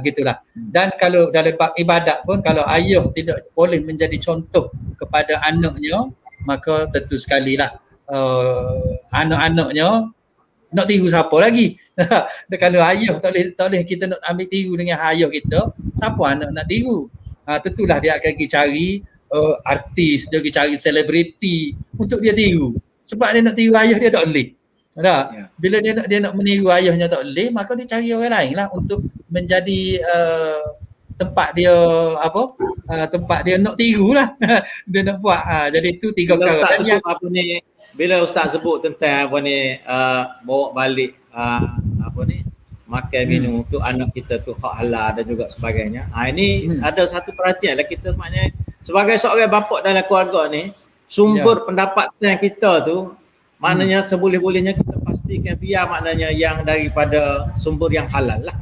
Speaker 1: Gitulah. Dan kalau dalam ibadat pun, kalau ayah tidak boleh menjadi contoh kepada anaknya, maka tentu sekali lah anak-anaknya nak tiru siapa lagi. Dan kalau ayah tak boleh kita nak ambil tiru dengan ayah kita, siapa anak nak tiru? Tentulah dia akan pergi cari artis, dia pergi cari selebriti untuk dia tiru. Sebab dia nak tiru ayah dia tak boleh. Bila dia nak meniru ayahnya tak boleh, maka dia cari orang lain lah untuk menjadi tempat dia tempat dia nak tiru lah. Dia nak buat. Jadi itu 3 perkara.
Speaker 2: Bila Ustaz sebut tentang bawa balik makan minum tu anak kita tu hak halal dan juga sebagainya. Ini ada satu perhatian lah kita, maknanya sebagai seorang bapa dalam keluarga ni, sumber pendapatan kita tu maknanya seboleh-bolehnya kita pastikan biar maknanya yang daripada sumber yang halal lah.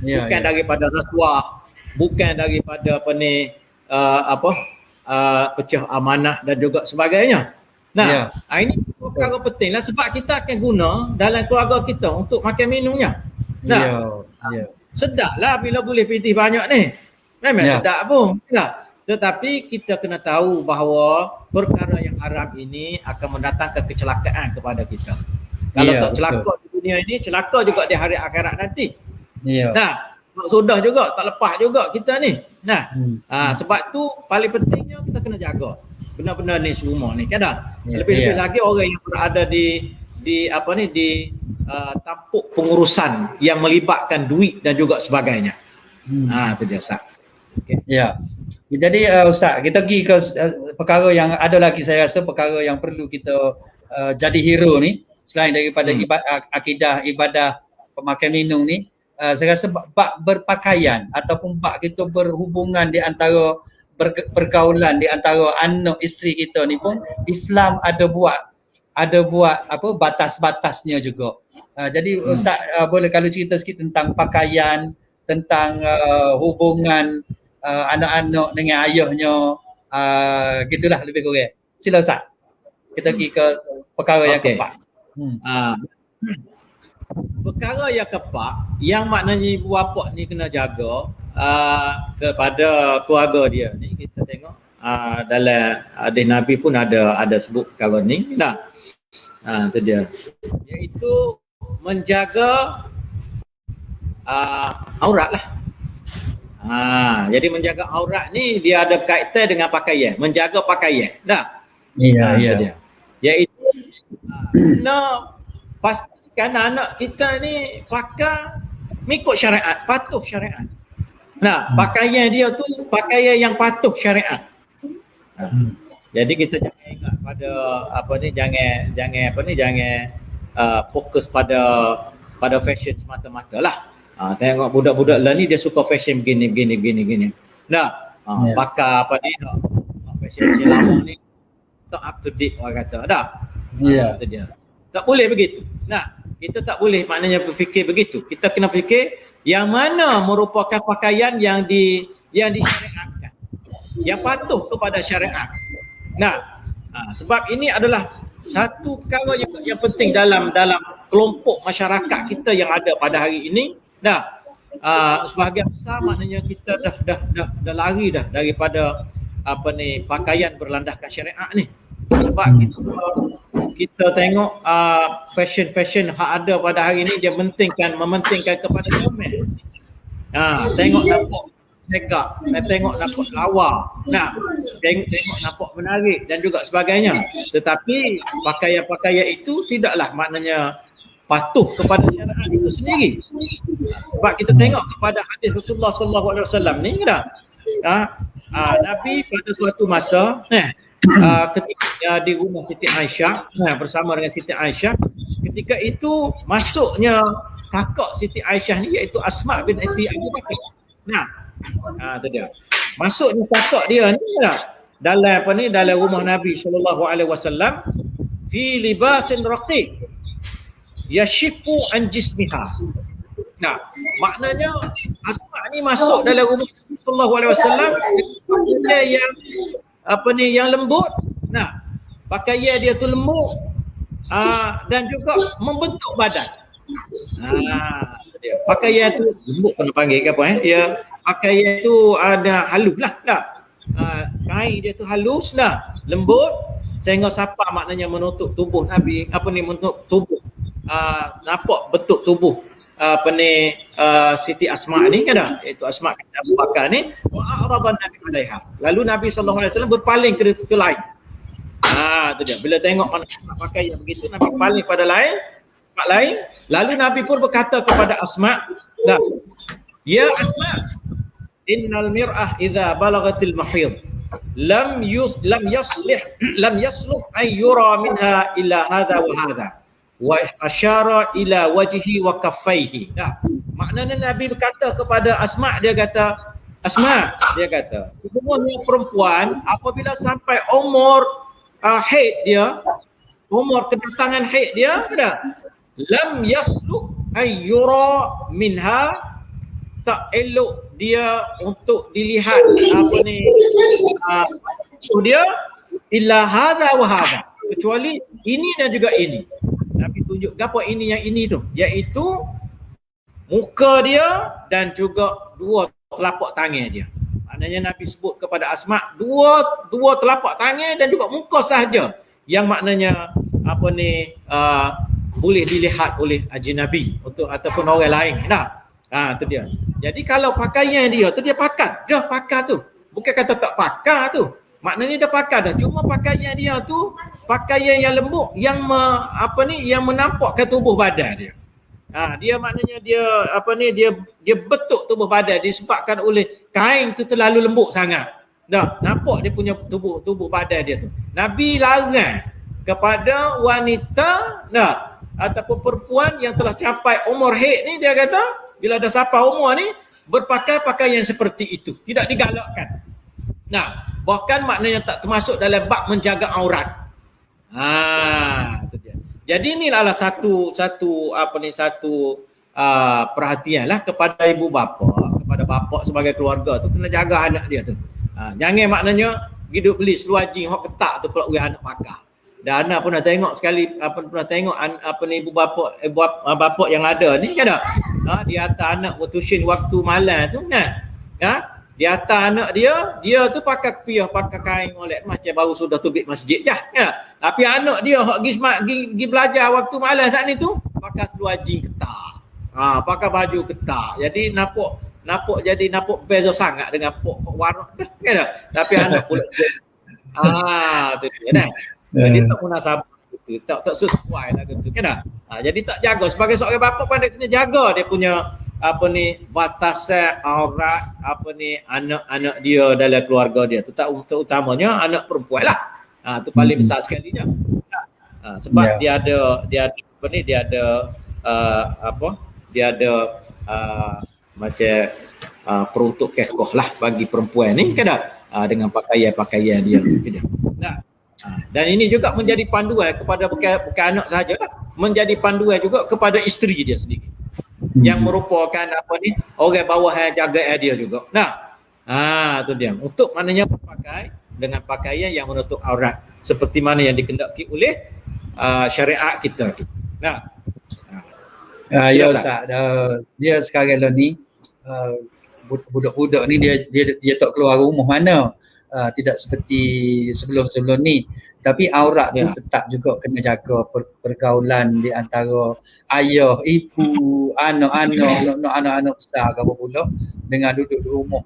Speaker 2: Bukan daripada rasuah, bukan daripada pecah amanah dan juga sebagainya. Ini perkara penting lah, sebab kita akan guna dalam keluarga kita untuk makan minumnya. Sedap lah bila boleh pitih banyak ni. Memang sedap pun. Tetapi kita kena tahu bahawa perkara yang haram ini akan mendatangkan kecelakaan kepada kita. Kalau tak celaka di dunia ini, celaka juga di hari akhirat nanti. Sudah juga, tak lepas juga kita ni. Sebab tu paling pentingnya kita kena jaga benar-benar ni semua ni kan. Lebih-lebih lagi orang yang berada di tampuk pengurusan yang melibatkan duit dan juga sebagainya. Itu dia Ustaz.
Speaker 1: Jadi Ustaz, kita pergi ke perkara yang ada lagi, saya rasa perkara yang perlu kita jadi hero ni, selain daripada akidah, ibadah, pemakan minum ni. Saya rasa bab berpakaian ataupun bab kita berhubungan di antara pergaulan di antara anak isteri kita ni pun Islam ada buat apa batas-batasnya juga. Jadi Ustaz boleh kalau cerita sikit tentang pakaian, tentang hubungan anak-anak dengan ayahnya, gitulah lebih kurang. Sila Ustaz. Kita pergi ke perkara yang keempat.
Speaker 2: Perkara yang keempat yang maknanya ibu bapa ni kena jaga kepada keluarga dia ni, kita tengok dalam hadis Nabi pun ada sebut perkara ni. Itu dia, iaitu menjaga aurat lah. Jadi menjaga aurat ni dia ada kaitan dengan pakaian, menjaga pakaian.
Speaker 1: Iya.
Speaker 2: Iaitu kena pastikan anak kita ni pakai mengikut syariat, patuh syariat. Pakaian dia tu pakaian yang patuh syariat. Jadi kita jangan ingat pada jangan fokus pada fashion semata-mata lah. Tengok budak-budak lah ni dia suka fashion begini. Pakai fashion lama ni tak up to date orang kata. Itu dia. Tak boleh begitu. Kita tak boleh maknanya berfikir begitu. Kita kena fikir yang mana merupakan pakaian yang disyariatkan, yang patuh kepada syariat. Sebab ini adalah satu perkara yang penting dalam kelompok masyarakat kita yang ada pada hari ini. Sebahagian besar maknanya kita dah lari dah daripada pakaian berlandaskan syariat ni. Sebab kita tengok fashion hak ada pada hari ini dia mementingkan kepada comel. Tengok nampak segak, tengok nampak lawa, tengok nampak menarik dan juga sebagainya. Tetapi pakaian-pakaian itu tidaklah maknanya patuh kepada syariat itu sendiri. Sebab kita tengok kepada hadis Rasulullah sallallahu alaihi wasallam ni Nabi pada suatu masa ketika di rumah Siti Aisyah bersama dengan Siti Aisyah, ketika itu masuknya kakak Siti Aisyah ni iaitu Asma binti Abu Bakar. Itu dia. Masuknya kakak dia ni dalam rumah Nabi sallallahu alaihi wasallam fi libasin raqiq yashifu an jismiha. Maknanya Asma ni masuk dalam rumah sallallahu alaihi wasallam yang lembut. Pakaian dia tu lembut dan juga membentuk badan. Pakaian tu lembut kena panggil ke apa pakaian tu ada halus lah. Kain dia tu halus lembut sehingga siapa maknanya menutup tubuh Nabi, menutup tubuh nampak bentuk tubuh Siti Asma ni kan, iaitu Asma binti Abu Bakar ni. Wa a'radan Nabi alaiha. Lalu Nabi sallallahu alaihi wasallam berpaling ke lain. Itu dia. Bila tengok mana pakai yang begitu, Nabi paling pada tempat lain. Lalu Nabi pun berkata kepada Asma, ya Asma, innal mir'ah idza balagatil mahid lam yasluh an yura minha illa hadha wa hadha. Wa asyara ila wajhi wa kaffaihi. Maknanya Nabi berkata kepada Asma, dia kata semua perempuan apabila sampai umur haid dia, umur kedatangan haid dia, lam yasluh ayyura minha, tak elok dia untuk dilihat dia illa hadha wa hadha, kecuali ini dan juga ini. Nabi tunjuk apa ini yang ini tu, iaitu muka dia dan juga dua telapak tangan dia. Maknanya Nabi sebut kepada Asma dua telapak tangan dan juga muka sahaja yang maknanya boleh dilihat oleh ajnabi ataupun orang lain. Itu dia. Jadi kalau pakaian dia tu dia pakai tu. Bukan kata tak pakai tu. Maknanya dia pakai dah. Cuma pakaian dia tu pakaian yang lembut yang yang menampakkan tubuh badan dia. Dia maknanya dia bentuk tubuh badan disebabkan oleh kain tu terlalu lembut sangat. Nampak dia punya tubuh badan dia tu. Nabi larang kepada wanita ataupun perempuan yang telah capai umur haid ni, dia kata bila dah sampai umur ni berpakaian seperti itu, tidak digalakkan. Nah, bahkan maknanya tak termasuk dalam bab menjaga aurat. Itu dia. Jadi inilah satu perhatian lah kepada ibu bapa, kepada bapa sebagai keluarga tu kena jaga anak dia tu. Jangan maknanya hidup beli seluar jing hok ketak tu pula anak pakar. Dan anak pernah tengok sekali, pernah tengok ibu bapa yang ada ni kan tak? Dia hantar anak bertuition waktu malam tu kan. Dia hantar anak dia tu pakai kopiah, pakai kain molek macam baru sudah tubik masjid dah kan. Tapi anak dia hok pergi belajar waktu malam saat ni tu pakai seluar jing ketak. Pakai baju ketak. Jadi nampak beza sangat dengan pok warna dah kan tak? Tapi anak pula tu dia dah. Jadi tak munasabah gitu. Tak sesuai lah gitu kan tak? Jadi tak jaga sebagai seorang bapa pada kena jaga dia punya batasan aurat anak-anak dia dalam keluarga dia. Terutamanya anak perempuan lah. Tu paling besar sekali je. Sebab dia ada macam peruntuk kekoh lah bagi perempuan ni kan tak? Dengan pakaian dia. Dan ini juga menjadi panduan kepada bukan anak sahaja lah, menjadi panduan juga kepada isteri dia sendiri yang merupakan orang bawah yang jaga dia juga. Tu dia. Untuk maknanya berpakai dengan pakaian yang menutup aurat seperti mana yang dikehendaki oleh syariat kita.
Speaker 1: Ya Ustaz, dia sekarang ni budak-budak ni dia tak keluar rumah mana. Tidak seperti sebelum-sebelum ni, tapi aurat tu tetap juga kena jaga pergaulan di antara ayah, ibu, anak-anak besar ke apa pula dengan duduk di rumah.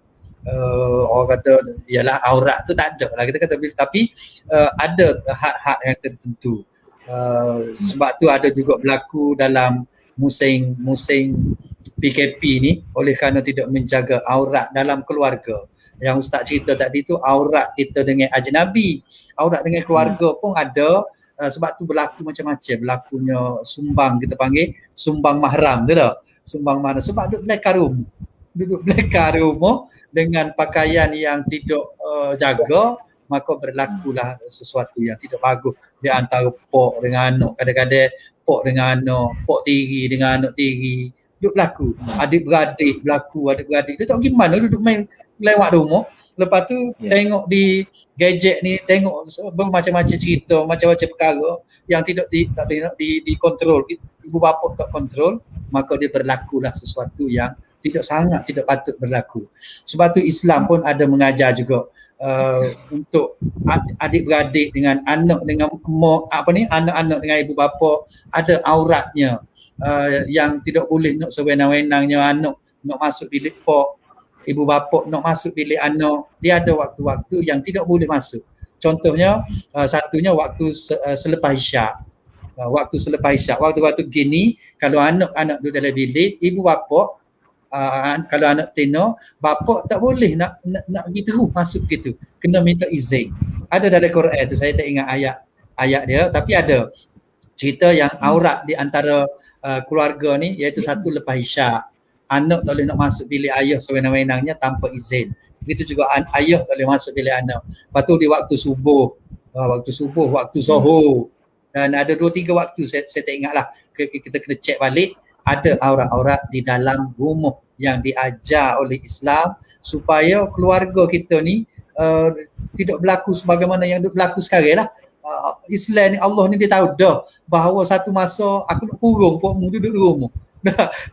Speaker 1: Orang kata ialah aurat tu tak ada lah kita kata, tapi ada hak-hak yang tertentu. Sebab tu ada juga berlaku dalam musim PKP ni oleh kerana tidak menjaga aurat dalam keluarga. Yang Ustaz cerita tadi tu aurat kita dengan ajnabi, aurat dengan keluarga pun ada. Sebab tu berlaku macam-macam, berlakunya sumbang, kita panggil sumbang mahram tu tak? Sumbang mahram sebab duduk belakang rumah dengan pakaian yang tidak jaga, maka berlakulah sesuatu yang tidak bagus di antara pok dengan anak. Kadang-kadang pok dengan anak, pok tiri dengan anak tiri duduk berlaku, adik-beradik berlaku, adik-beradik tu tak gimana duduk main lewat rumah. Lepas tu tengok di gadget ni, tengok bermacam-macam cerita, macam-macam perkara yang tak dikontrol, ibu bapa tak kontrol, maka dia berlakulah sesuatu yang tidak patut berlaku. Sebab tu Islam pun ada mengajar juga untuk adik-beradik dengan anak dengan anak-anak dengan ibu bapa ada auratnya, yang tidak boleh nak sewenang-wenangnya anak nak masuk bilik pok, ibu bapa nak masuk bilik anak. Dia ada waktu-waktu yang tidak boleh masuk. Contohnya satunya waktu selepas isyak. Waktu-waktu gini kalau anak-anak duduk dalam bilik, ibu bapa kalau anak tino, bapa tak boleh nak pergi terus masuk gitu. Kena minta izin. Ada dalam Quran tu, saya tak ingat ayat dia, tapi ada cerita yang aurat di antara keluarga ni, iaitu satu lepas isyak. Anak tak boleh nak masuk bilik ayah sewenang-wenangnya tanpa izin. Begitu juga ayah tak boleh masuk bilik anak. Lepas tu di waktu subuh, waktu zuhur, dan ada 2-3 waktu saya tak ingat lah. Kita kena cek balik. Ada aurat-aurat di dalam rumah yang diajar oleh Islam supaya keluarga kita ni tidak berlaku sebagaimana yang berlaku sekarang lah. Islam ni, Allah ni dia tahu dah bahawa satu masa aku nak kurung pokmu duduk di rumah.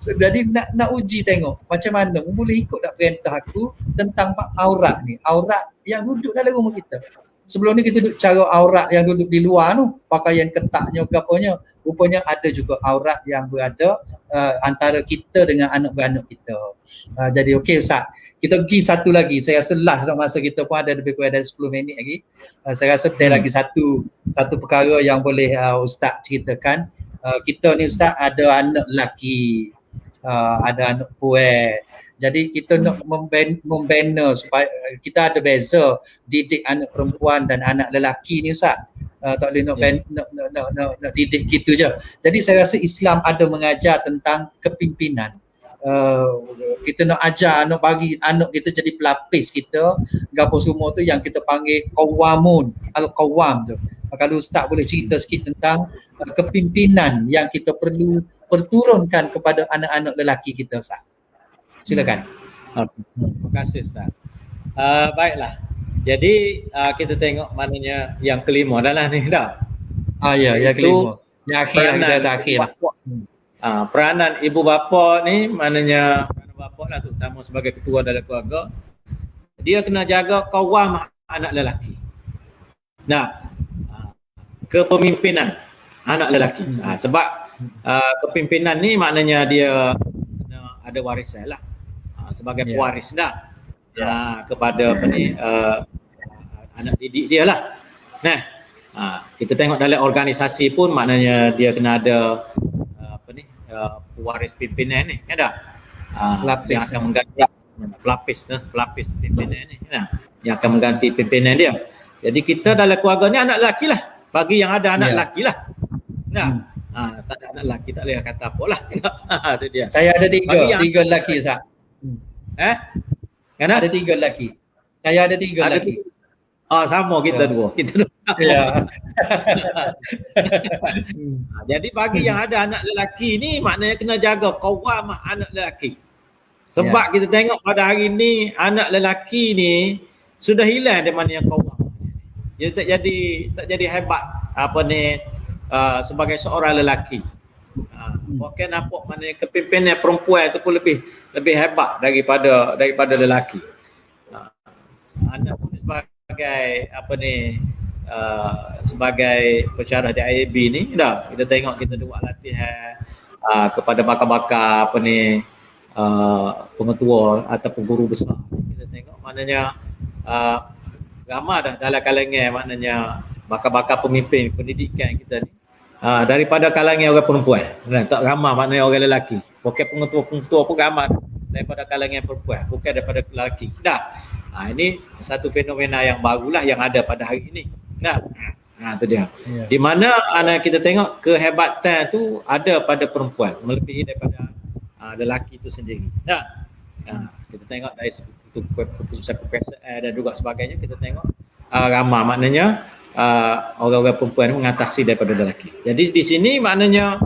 Speaker 1: Jadi nak uji tengok macam mana boleh ikut tak perintah aku tentang aurat ni, aurat yang duduk dalam rumah kita. Sebelum ni kita duduk cara aurat yang duduk di luar tu, pakaian ketaknya ke apanya, rupanya ada juga aurat yang berada antara kita dengan anak beranak kita. Jadi okey Ustaz, kita pergi satu lagi. Saya rasa last dalam masa kita pun ada lebih kurang dari 10 minit lagi. Saya rasa ada lagi satu perkara yang boleh Ustaz ceritakan. Kita ni Ustaz ada anak lelaki, ada anak perempuan. Jadi kita nak membina supaya kita ada beza didik anak perempuan dan anak lelaki ni Ustaz. Tak boleh nak didik gitu je. Jadi saya rasa Islam ada mengajar tentang kepimpinan. kita nak ajar, nak bagi anak kita jadi pelapis kita, gapo semua tu yang kita panggil qawamun, al-qawam tu. Kalau Ustaz boleh cerita sikit tentang kepimpinan yang kita perlu perturunkan kepada anak-anak lelaki kita, Ustaz. Silakan.
Speaker 2: Terima kasih, Ustaz. Baiklah. Jadi kita tengok maknanya yang kelima adalah ni dah.
Speaker 1: Ya, yang kelima. Yang akhir kita dah akhir.
Speaker 2: Peranan ibu bapa ni maknanya peranan bapa lah, terutama sebagai ketua dalam keluarga. Dia kena jaga qawam anak lelaki. Nah, kepemimpinan anak lelaki. Sebab kepimpinan ni maknanya dia kena ada warisan lah. Sebagai pewaris dah. Kepada apa ni anak didik dia lah. Nah, kita tengok dalam organisasi pun maknanya dia kena ada pewaris pimpinan ni, ada
Speaker 1: pelapis
Speaker 2: yang akan mengganti pelapis pimpinan ni, yang akan mengganti pimpinan dia. Jadi kita dalam keluarga ni anak lelaki lah, bagi yang ada anak lelaki lah. Tak ada anak lelaki tak boleh kata apa lah. Itu dia.
Speaker 1: Saya ada tiga lelaki, Ustaz.
Speaker 2: Ada
Speaker 1: 3 lelaki. Saya ada 3 lelaki.
Speaker 2: Sama kita dua.
Speaker 1: Ya.
Speaker 2: Jadi bagi yang ada anak lelaki ni maknanya kena jaga qawam anak lelaki. Sebab kita tengok pada hari ni anak lelaki ni sudah hilang di mana yang qawam. Dia tak jadi hebat apa ni sebagai seorang lelaki. Bukan nampak maknanya kepimpinan perempuan itu pun lebih hebat daripada lelaki. Anak pun sebagai apa ni sebagai pensyarah di IAB ni dah kita tengok kita buat latihan kepada bakar-bakar apa ni pengetua ataupun guru besar. Kita tengok maknanya ramai dah dalam kalangan maknanya bakar-bakar pemimpin pendidikan kita ni daripada kalangan orang perempuan. Tak ramai maknanya orang lelaki. Bukan pengetua-pengetua pun ramai daripada kalangan perempuan, bukan daripada lelaki. Dah. Ini satu fenomena yang barulah yang ada pada hari ini. Nah, itu dia. Di mana kita tengok kehebatan tu ada pada perempuan melebihi daripada lelaki itu sendiri. Kita tengok dari keputusan-keputusan dan juga sebagainya, kita tengok ramai maknanya orang-orang perempuan mengatasi daripada lelaki. Jadi di sini maknanya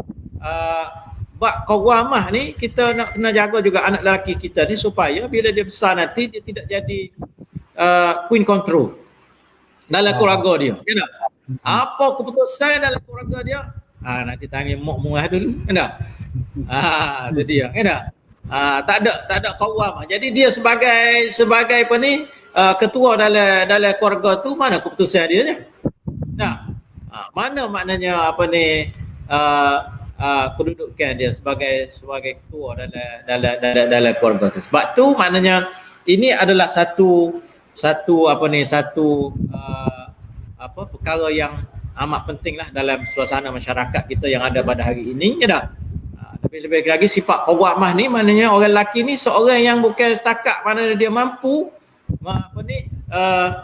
Speaker 2: bab qawamah ni kita nak kena jaga juga anak lelaki kita ni supaya bila dia besar nanti dia tidak jadi queen control dalam keluarga dia. Kan tak? Apa keputusan dalam keluarga dia? Nanti tanya mak murah dulu. Kan tak? Itu dia. Kan tak? Tak ada qawamah. Jadi dia sebagai apa ni ketua dalam keluarga tu, mana keputusan dia je? Nah, mana maknanya apa ni kedudukan dia sebagai ketua dalam keluarga tu. Sebab tu maknanya ini adalah satu perkara yang amat penting lah dalam suasana masyarakat kita yang ada pada hari ini, ya tak? Lebih-lebih lagi sifat qawamah ni maknanya orang lelaki ni seorang yang bukan setakat mana dia mampu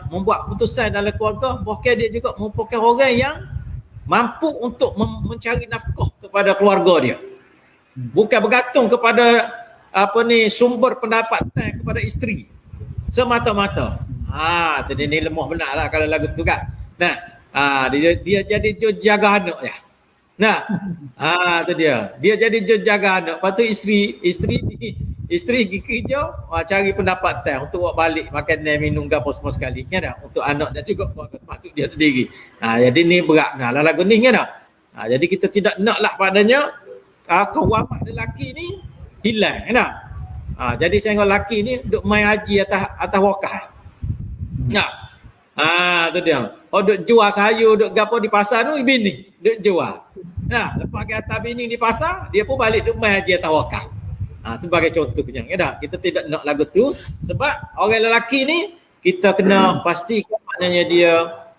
Speaker 2: membuat keputusan dalam keluarga, bahkan dia juga merupakan orang yang mampu untuk mencari nafkah kepada keluarga dia. Bukan bergantung kepada sumber pendapatan kepada isteri semata-mata. Tadi ni lemah benar lah kalau lagu tu kan. Nah, dia jadi jaga anak ya. Nah, tu dia. Dia jadi jaga anak. Lepas tu isteri pergi kerja, cari pendapatan untuk buat balik makan dan minum gapo semua sekali. Ya dah. Untuk anak dan juga masuk dia sendiri. Jadi ni berat lah lagu ni ya dah. Jadi kita tidak naklah padanya qawamah lelaki ni hilang ya dah. Jadi saya dengan lelaki ni duk main haji atas wakaf. Nah. Tu dia. Duk jual sayur, duk gapo di pasar tu bini, duk jual. Nah, lepas ke atas bini di pasar, dia pun balik duk main haji atas wakaf. Itu sebagai contohnya. Ya dah, kita tidak nak lagu tu sebab orang lelaki ni kita kena pastikan maknanya dia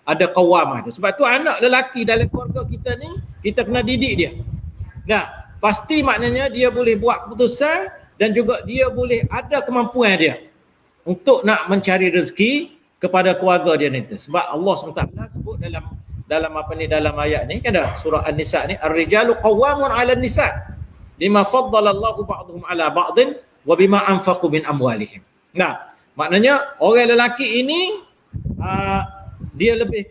Speaker 2: ada qawamah. Sebab tu anak lelaki dalam keluarga kita ni kita kena didik dia. Nah, pasti maknanya dia boleh buat keputusan dan juga dia boleh ada kemampuan dia untuk nak mencari rezeki kepada keluarga dia nanti. Sebab Allah SWT sebut dalam ayat ni kan dah, surah An-Nisa ni, ar-rijalu qawwamun 'alan nisa. bima faddalallahu ba'dhum ala ba'din wa bima anfaqu min amwalihim. Nah, maknanya orang lelaki ini dia lebih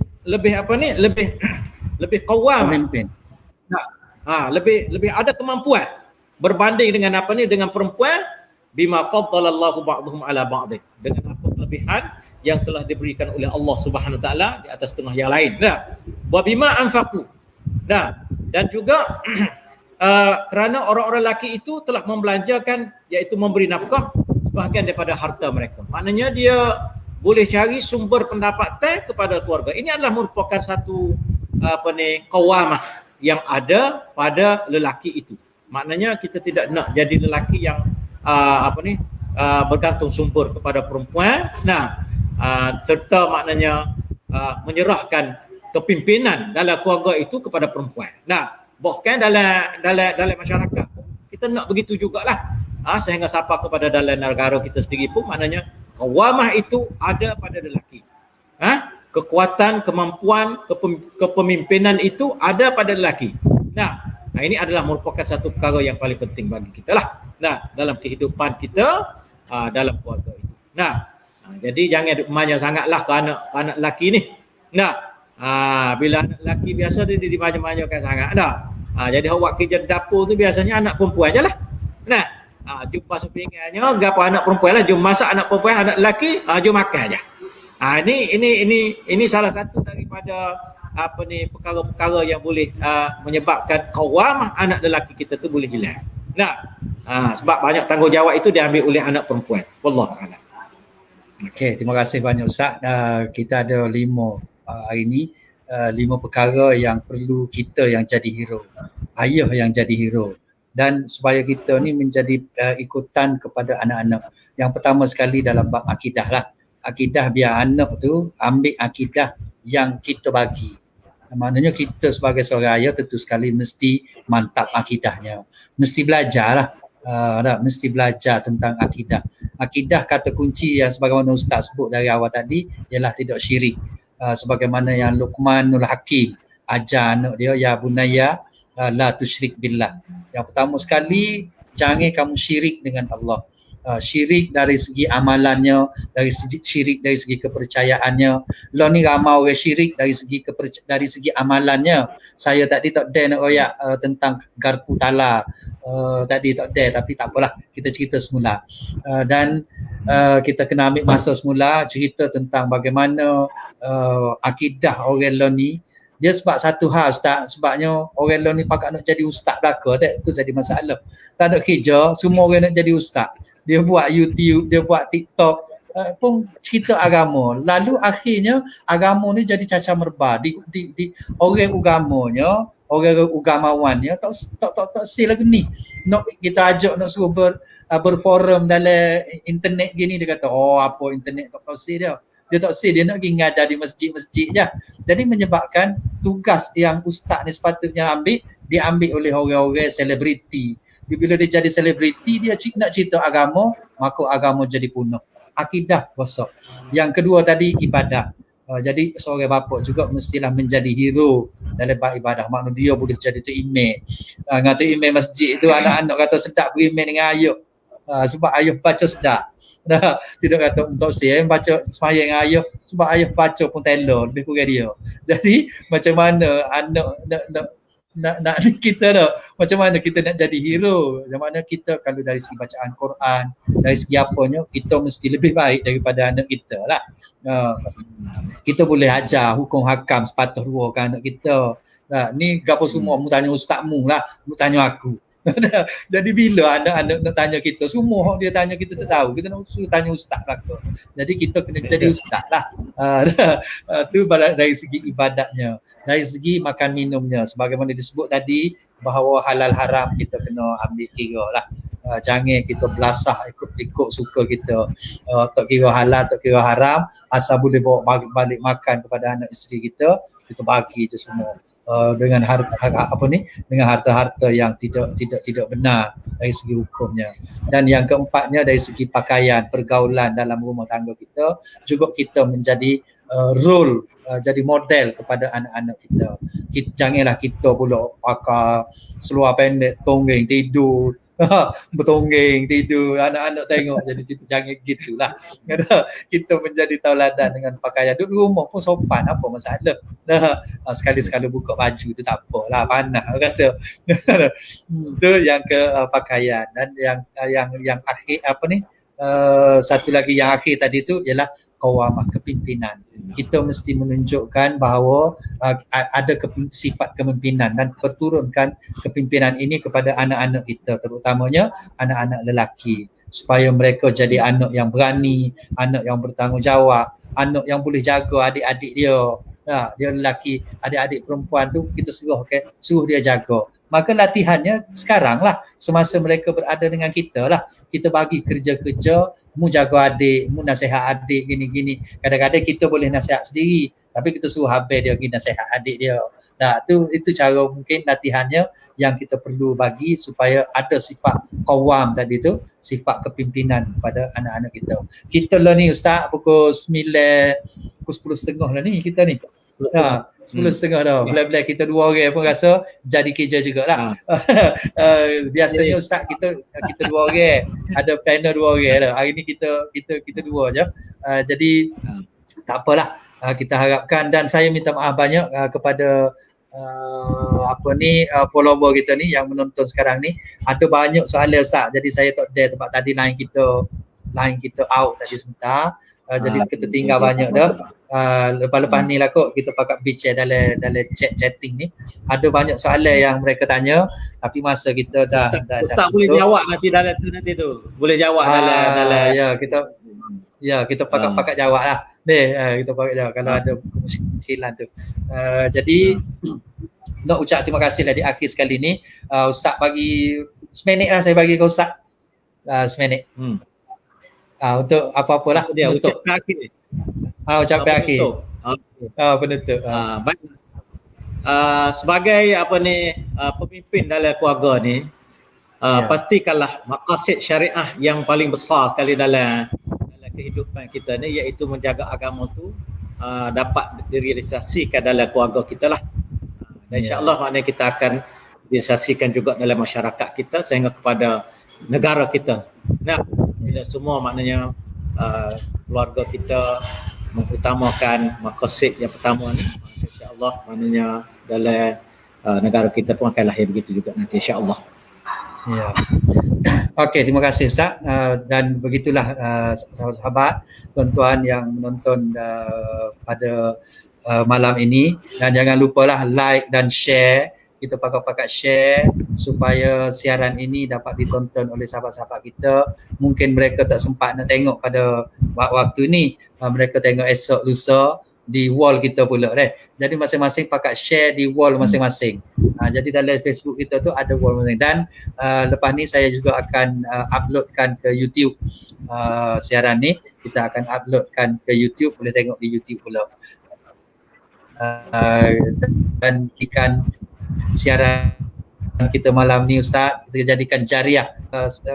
Speaker 2: lebih qawwam.
Speaker 1: Pemimpin.
Speaker 2: Nah, lebih ada kemampuan berbanding dengan dengan perempuan, bima faddalallahu ba'dhum ala ba'din, dengan apa kelebihan yang telah diberikan oleh Allah Subhanahu wa taala di atas setengah yang lain. Nah, wa bima anfaqu. Nah, dan juga kerana orang-orang lelaki itu telah membelanjakan, iaitu memberi nafkah sebahagian daripada harta mereka. Maknanya dia boleh cari sumber pendapatan kepada keluarga. Ini adalah merupakan satu qawamah yang ada pada lelaki itu. Maknanya kita tidak nak jadi lelaki yang bergantung sumber kepada perempuan. Nah, serta maknanya menyerahkan kepimpinan dalam keluarga itu kepada perempuan. Nah, bahkan dalam masyarakat kita nak begitu jugalah. Sehingga sampai kepada dalam negara kita sendiri pun, maknanya qawamah itu ada pada lelaki. Kekuatan, kemampuan, kepemimpinan itu ada pada lelaki. Nah, ini adalah merupakan satu perkara yang paling penting bagi kita lah. Nah, dalam kehidupan kita dalam keluarga itu. Nah, jadi jangan manja sangatlah ke anak lelaki ni. Nah, bila anak lelaki biasa dia dimanja-manjakan sangat dah. Jadi awak kerja dapur tu biasanya anak perempuan je lah. Nah, jumpa sepingannya gapo anak perempuan lah, jom masak anak perempuan, anak lelaki jom makan aja. Ini salah satu daripada perkara-perkara yang boleh menyebabkan qawamah anak lelaki kita tu boleh hilang. Nah, sebab banyak tanggungjawab itu diambil oleh anak perempuan. Wallahu a'lam.
Speaker 1: Okey, terima kasih banyak Ustaz. Kita ada 5 hari ini, 5 perkara yang perlu kita yang jadi hero, ayah yang jadi hero, dan supaya kita ni menjadi ikutan kepada anak-anak. Yang pertama sekali dalam bab akidah lah. Akidah, biar anak tu ambil akidah yang kita bagi. Maknanya kita sebagai seorang ayah tentu sekali mesti mantap akidahnya, mesti belajar lah. Mesti belajar tentang akidah. Akidah, kata kunci yang sebagaimana Ustaz sebut dari awal tadi ialah tidak syirik. Sebagaimana yang Luqmanul Hakim ajar anak dia, ya bunayya la tusyrik billah. Yang pertama sekali, jangan kamu syirik dengan Allah. Syirik dari segi amalannya, syirik dari segi kepercayaannya. Lo ni ramai orang syirik dari segi amalannya. Saya tadi tak ada nak royak tentang garpu tala. Tadi tak ada, tapi tak apalah, kita cerita semula. Dan kita kena ambil masa semula cerita tentang bagaimana akidah orang lo ni. Dia sebab satu hal Ustaz, sebabnya orang lo ni pakat nak jadi ustaz belaka, tak? Itu jadi masalah. Tak ada kerja, semua orang nak jadi ustaz. Dia buat YouTube, dia buat TikTok, pun cerita agama. Lalu akhirnya agama ni jadi cacah merbah di orang agamanya, orang ugamawannya tak say lagu ni. Nak kita ajak nak suruh berforum dalam internet gini, dia kata apa internet tak tahu say dia. Dia tak say, dia nak pergi ngajar di masjid-masjid je. Jadi menyebabkan tugas yang ustaz ni sepatutnya diambil oleh orang-orang selebriti. Bila dia jadi selebriti, dia nak cerita agama, maka agama jadi punah. Akidah rosak. Yang kedua tadi, ibadah. Jadi seorang bapa juga mestilah menjadi hero dalam bab ibadah. Maknanya dia boleh jadi tu imam. Ngata imam masjid tu, anak-anak kata sedap berimam dengan ayah. Sebab ayah baca sedap. Tidak kata untuk saya baca sembahyang dengan ayah, sebab ayah baca pun telur lebih kurang dia. Jadi macam mana anak nak kita dah, macam mana kita nak jadi hero, macam mana kita kalau dari segi bacaan Quran, dari segi apanya, kita mesti lebih baik daripada anak kita lah. Kita boleh ajar hukum hakam sepatah dua ke anak kita. Ni gapo semua mu tanya ustazmu lah, mu tanya aku. Jadi bila anak-anak nak tanya kita, semua dia tanya kita tak tahu, kita nak suruh tanya ustaz lah tu. Jadi kita kena jadi ustaz lah. Tu dari segi ibadatnya, dari segi makan minumnya, sebagaimana disebut tadi bahawa halal haram kita kena ambil kira lah. Jangan kita belasah ikut suka kita. Tak kira halal, tak kira haram, asal boleh bawa balik makan kepada anak isteri kita bagi je semua. Dengan dengan harta-harta yang tidak benar dari segi hukumnya. Dan yang keempatnya dari segi pakaian, pergaulan dalam rumah tangga kita, juga kita menjadi role jadi model kepada anak-anak kita. Janganlah kita pula pakai seluar pendek tonggeng tidur bertonggeng tidur, anak-anak tengok jadi jangan gitulah. Kita menjadi tauladan dengan pakaian duduk rumah pun sopan, apa masalah. Sekali-sekala buka baju tu tak apalah, panas kata. Itu yang ke pakaian. Dan yang akhir apa ni, satu lagi yang akhir tadi tu ialah qawamah, kepimpinan. Kita mesti menunjukkan bahawa ada sifat kepimpinan dan perturunkan kepimpinan ini kepada anak-anak kita, terutamanya anak-anak lelaki, supaya mereka jadi anak yang berani, anak yang bertanggungjawab, anak yang boleh jaga adik-adik dia. Dia lelaki, adik-adik perempuan tu kita suruh dia jaga. Maka latihannya sekarang lah, semasa mereka berada dengan kita lah. Kita bagi kerja-kerja, mu jaga adik, mu nasihat adik gini-gini. Kadang-kadang kita boleh nasihat sendiri, tapi kita suruh habis dia pergi nasihat adik dia. Itu cara mungkin latihannya yang kita perlu bagi supaya ada sifat qawam tadi tu, sifat kepimpinan pada anak-anak kita. Kita lah ni Ustaz pukul 9, pukul 10.30 lah ni kita ni. 10.30 dah. Bila-bila kita 2 orang pun rasa jadi kerja jugalah. Biasanya Ustaz kita 2 orang, ada panel 2 orang dah. Hari ni kita 2 je. Jadi tak apalah. Kita harapkan, dan saya minta maaf banyak kepada follower kita ni yang menonton sekarang ni. Ada banyak soalan Ustaz. Jadi saya tak ada tempat tadi line kita out tadi sebentar. Jadi kita tinggal banyak dah. Lepas-lepas ni lah kot kita pakai bicara dalam chatting ni. Ada banyak soalan yang mereka tanya, tapi masa kita dah
Speaker 2: Ustaz boleh jawab nanti dalam tu. Boleh jawab dalam kita pakai jawab lah. Kita pakai jawab kalau ada kemusykilan tu. Jadi nak ucap terima kasih lah di akhir sekali ni. Ustaz bagi seminit lah, saya bagi ke Ustaz. Seminit. Untuk apa-apalah untuk ucap akhir.
Speaker 1: Ucapan akhir. Penutup.
Speaker 2: Baik. Sebagai pemimpin dalam keluarga ni, pastikanlah maqasid syariah yang paling besar sekali dalam kehidupan kita ni, iaitu menjaga agama tu dapat direalisasikan dalam keluarga kita lah. Dan insya-Allah maknanya kita akan realisasikan juga dalam masyarakat kita sehingga kepada negara kita. Kita semua maknanya keluarga kita mengutamakan maqasid yang pertama ni, insya-Allah maknanya dalam negara kita pun akan lahir begitu juga nanti insya-Allah.
Speaker 1: Ya. Okey, terima kasih Ustaz. Dan begitulah sahabat-sahabat, tuan-tuan yang menonton pada malam ini, dan jangan lupalah like dan share. Kita pakai share supaya siaran ini dapat ditonton oleh sahabat-sahabat kita. Mungkin mereka tak sempat nak tengok pada waktu ni, mereka tengok esok lusa di wall kita pula Jadi masing-masing pakai share di wall masing-masing. Jadi dalam Facebook kita tu ada wall masing-masing. Dan lepas ni saya juga akan uploadkan ke YouTube. Siaran ni kita akan uploadkan ke YouTube, boleh tengok di YouTube pula. Dan ikan siaran kita malam ni Ustaz, kita jadikan jariah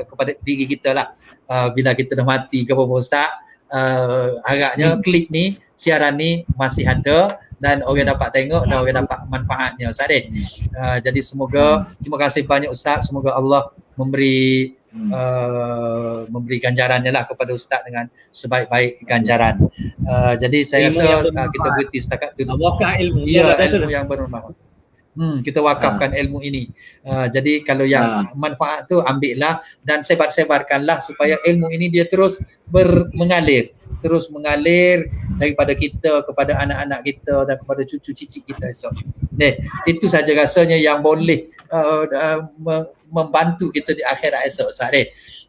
Speaker 1: kepada diri kita lah. Bila kita dah mati ke apa Ustaz, harapnya klip ni, siaran ni masih ada dan orang dapat tengok dan orang dapat manfaatnya Ustaz deh. Jadi semoga, terima kasih banyak Ustaz, semoga Allah memberi ganjarannya lah kepada Ustaz dengan sebaik-baik ganjaran. Jadi saya rasa kita berhenti setakat tu.
Speaker 2: Wakaf ilmu.
Speaker 1: Ilmu yang bermanfaat. Kita wakafkan ilmu ini. Jadi kalau yang manfaat tu ambillah dan sebar-sebarkanlah supaya ilmu ini dia terus mengalir daripada kita kepada anak-anak kita dan kepada cucu-cicit kita esok. Itu saja rasanya yang boleh membantu kita di akhirat esok Ustaz.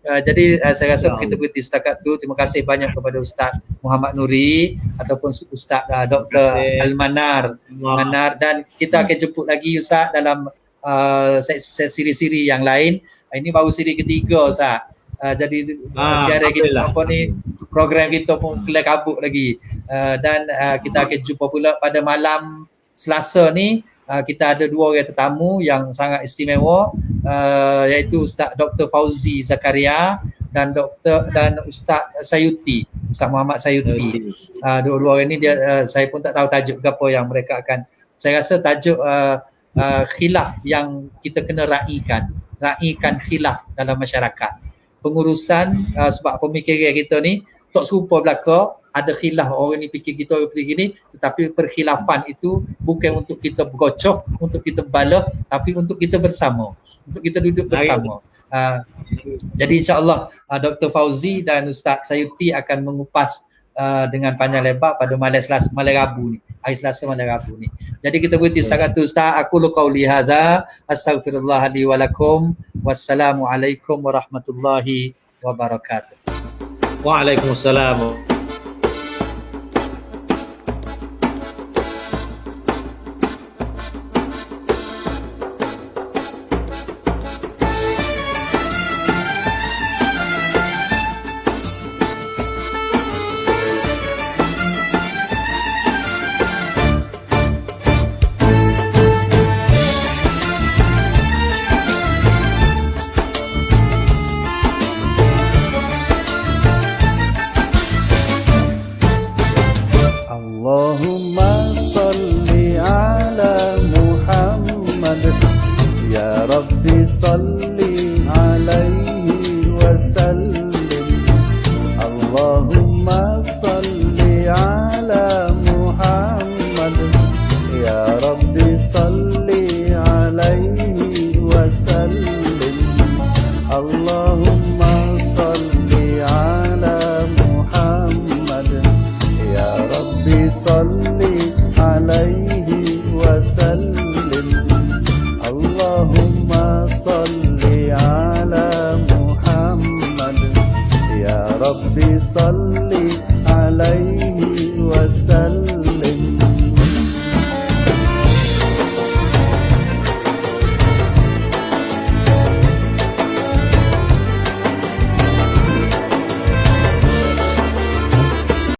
Speaker 1: Jadi saya rasa kita berhenti setakat tu. Terima kasih banyak kepada Ustaz Muhammad Nuri ataupun Ustaz Dr. Al-Manar, dan kita akan jemput lagi Ustaz dalam siri-siri yang lain. Ini baru siri ketiga Ustaz. Jadi siaran kita program kita pun kelak kabut lagi. Dan kita akan jumpa pula pada malam Selasa ni. Kita ada 2 orang tetamu yang sangat istimewa, iaitu Ustaz Dr. Fauzi Zakaria dan Ustaz Sayuti. Ustaz Muhammad Sayuti. Dua-dua orang ni dia saya pun tak tahu tajuk ke apa yang mereka akan. Saya rasa tajuk khilaf yang kita kena raikan khilaf dalam masyarakat. Pengurusan sebab pemikiran kita ni tak serupa belaka, ada khilaf, orang ni fikir kita orang fikir gini, tetapi perkhilafan itu bukan untuk kita bergocok, untuk kita balah, tapi untuk kita bersama, untuk kita duduk bersama. Jadi insya-Allah Dr. Fauzi dan Ustaz Sayuti akan mengupas dengan panjang lebar pada malam Rabu ni, hari Selasa malam Rabu ni. Jadi kita berhenti setakat tu Ustaz. Aku qauli hadza, astaghfirullah li wa lakum, wassalamualaikum warahmatullahi wabarakatuh.
Speaker 2: Waalaikumsalam.
Speaker 3: Ya Rabbi salli alaihi wasallim. Allahumma salli ala Muhammad. Ya Rabbi salli alaihi wasallim. Allahumma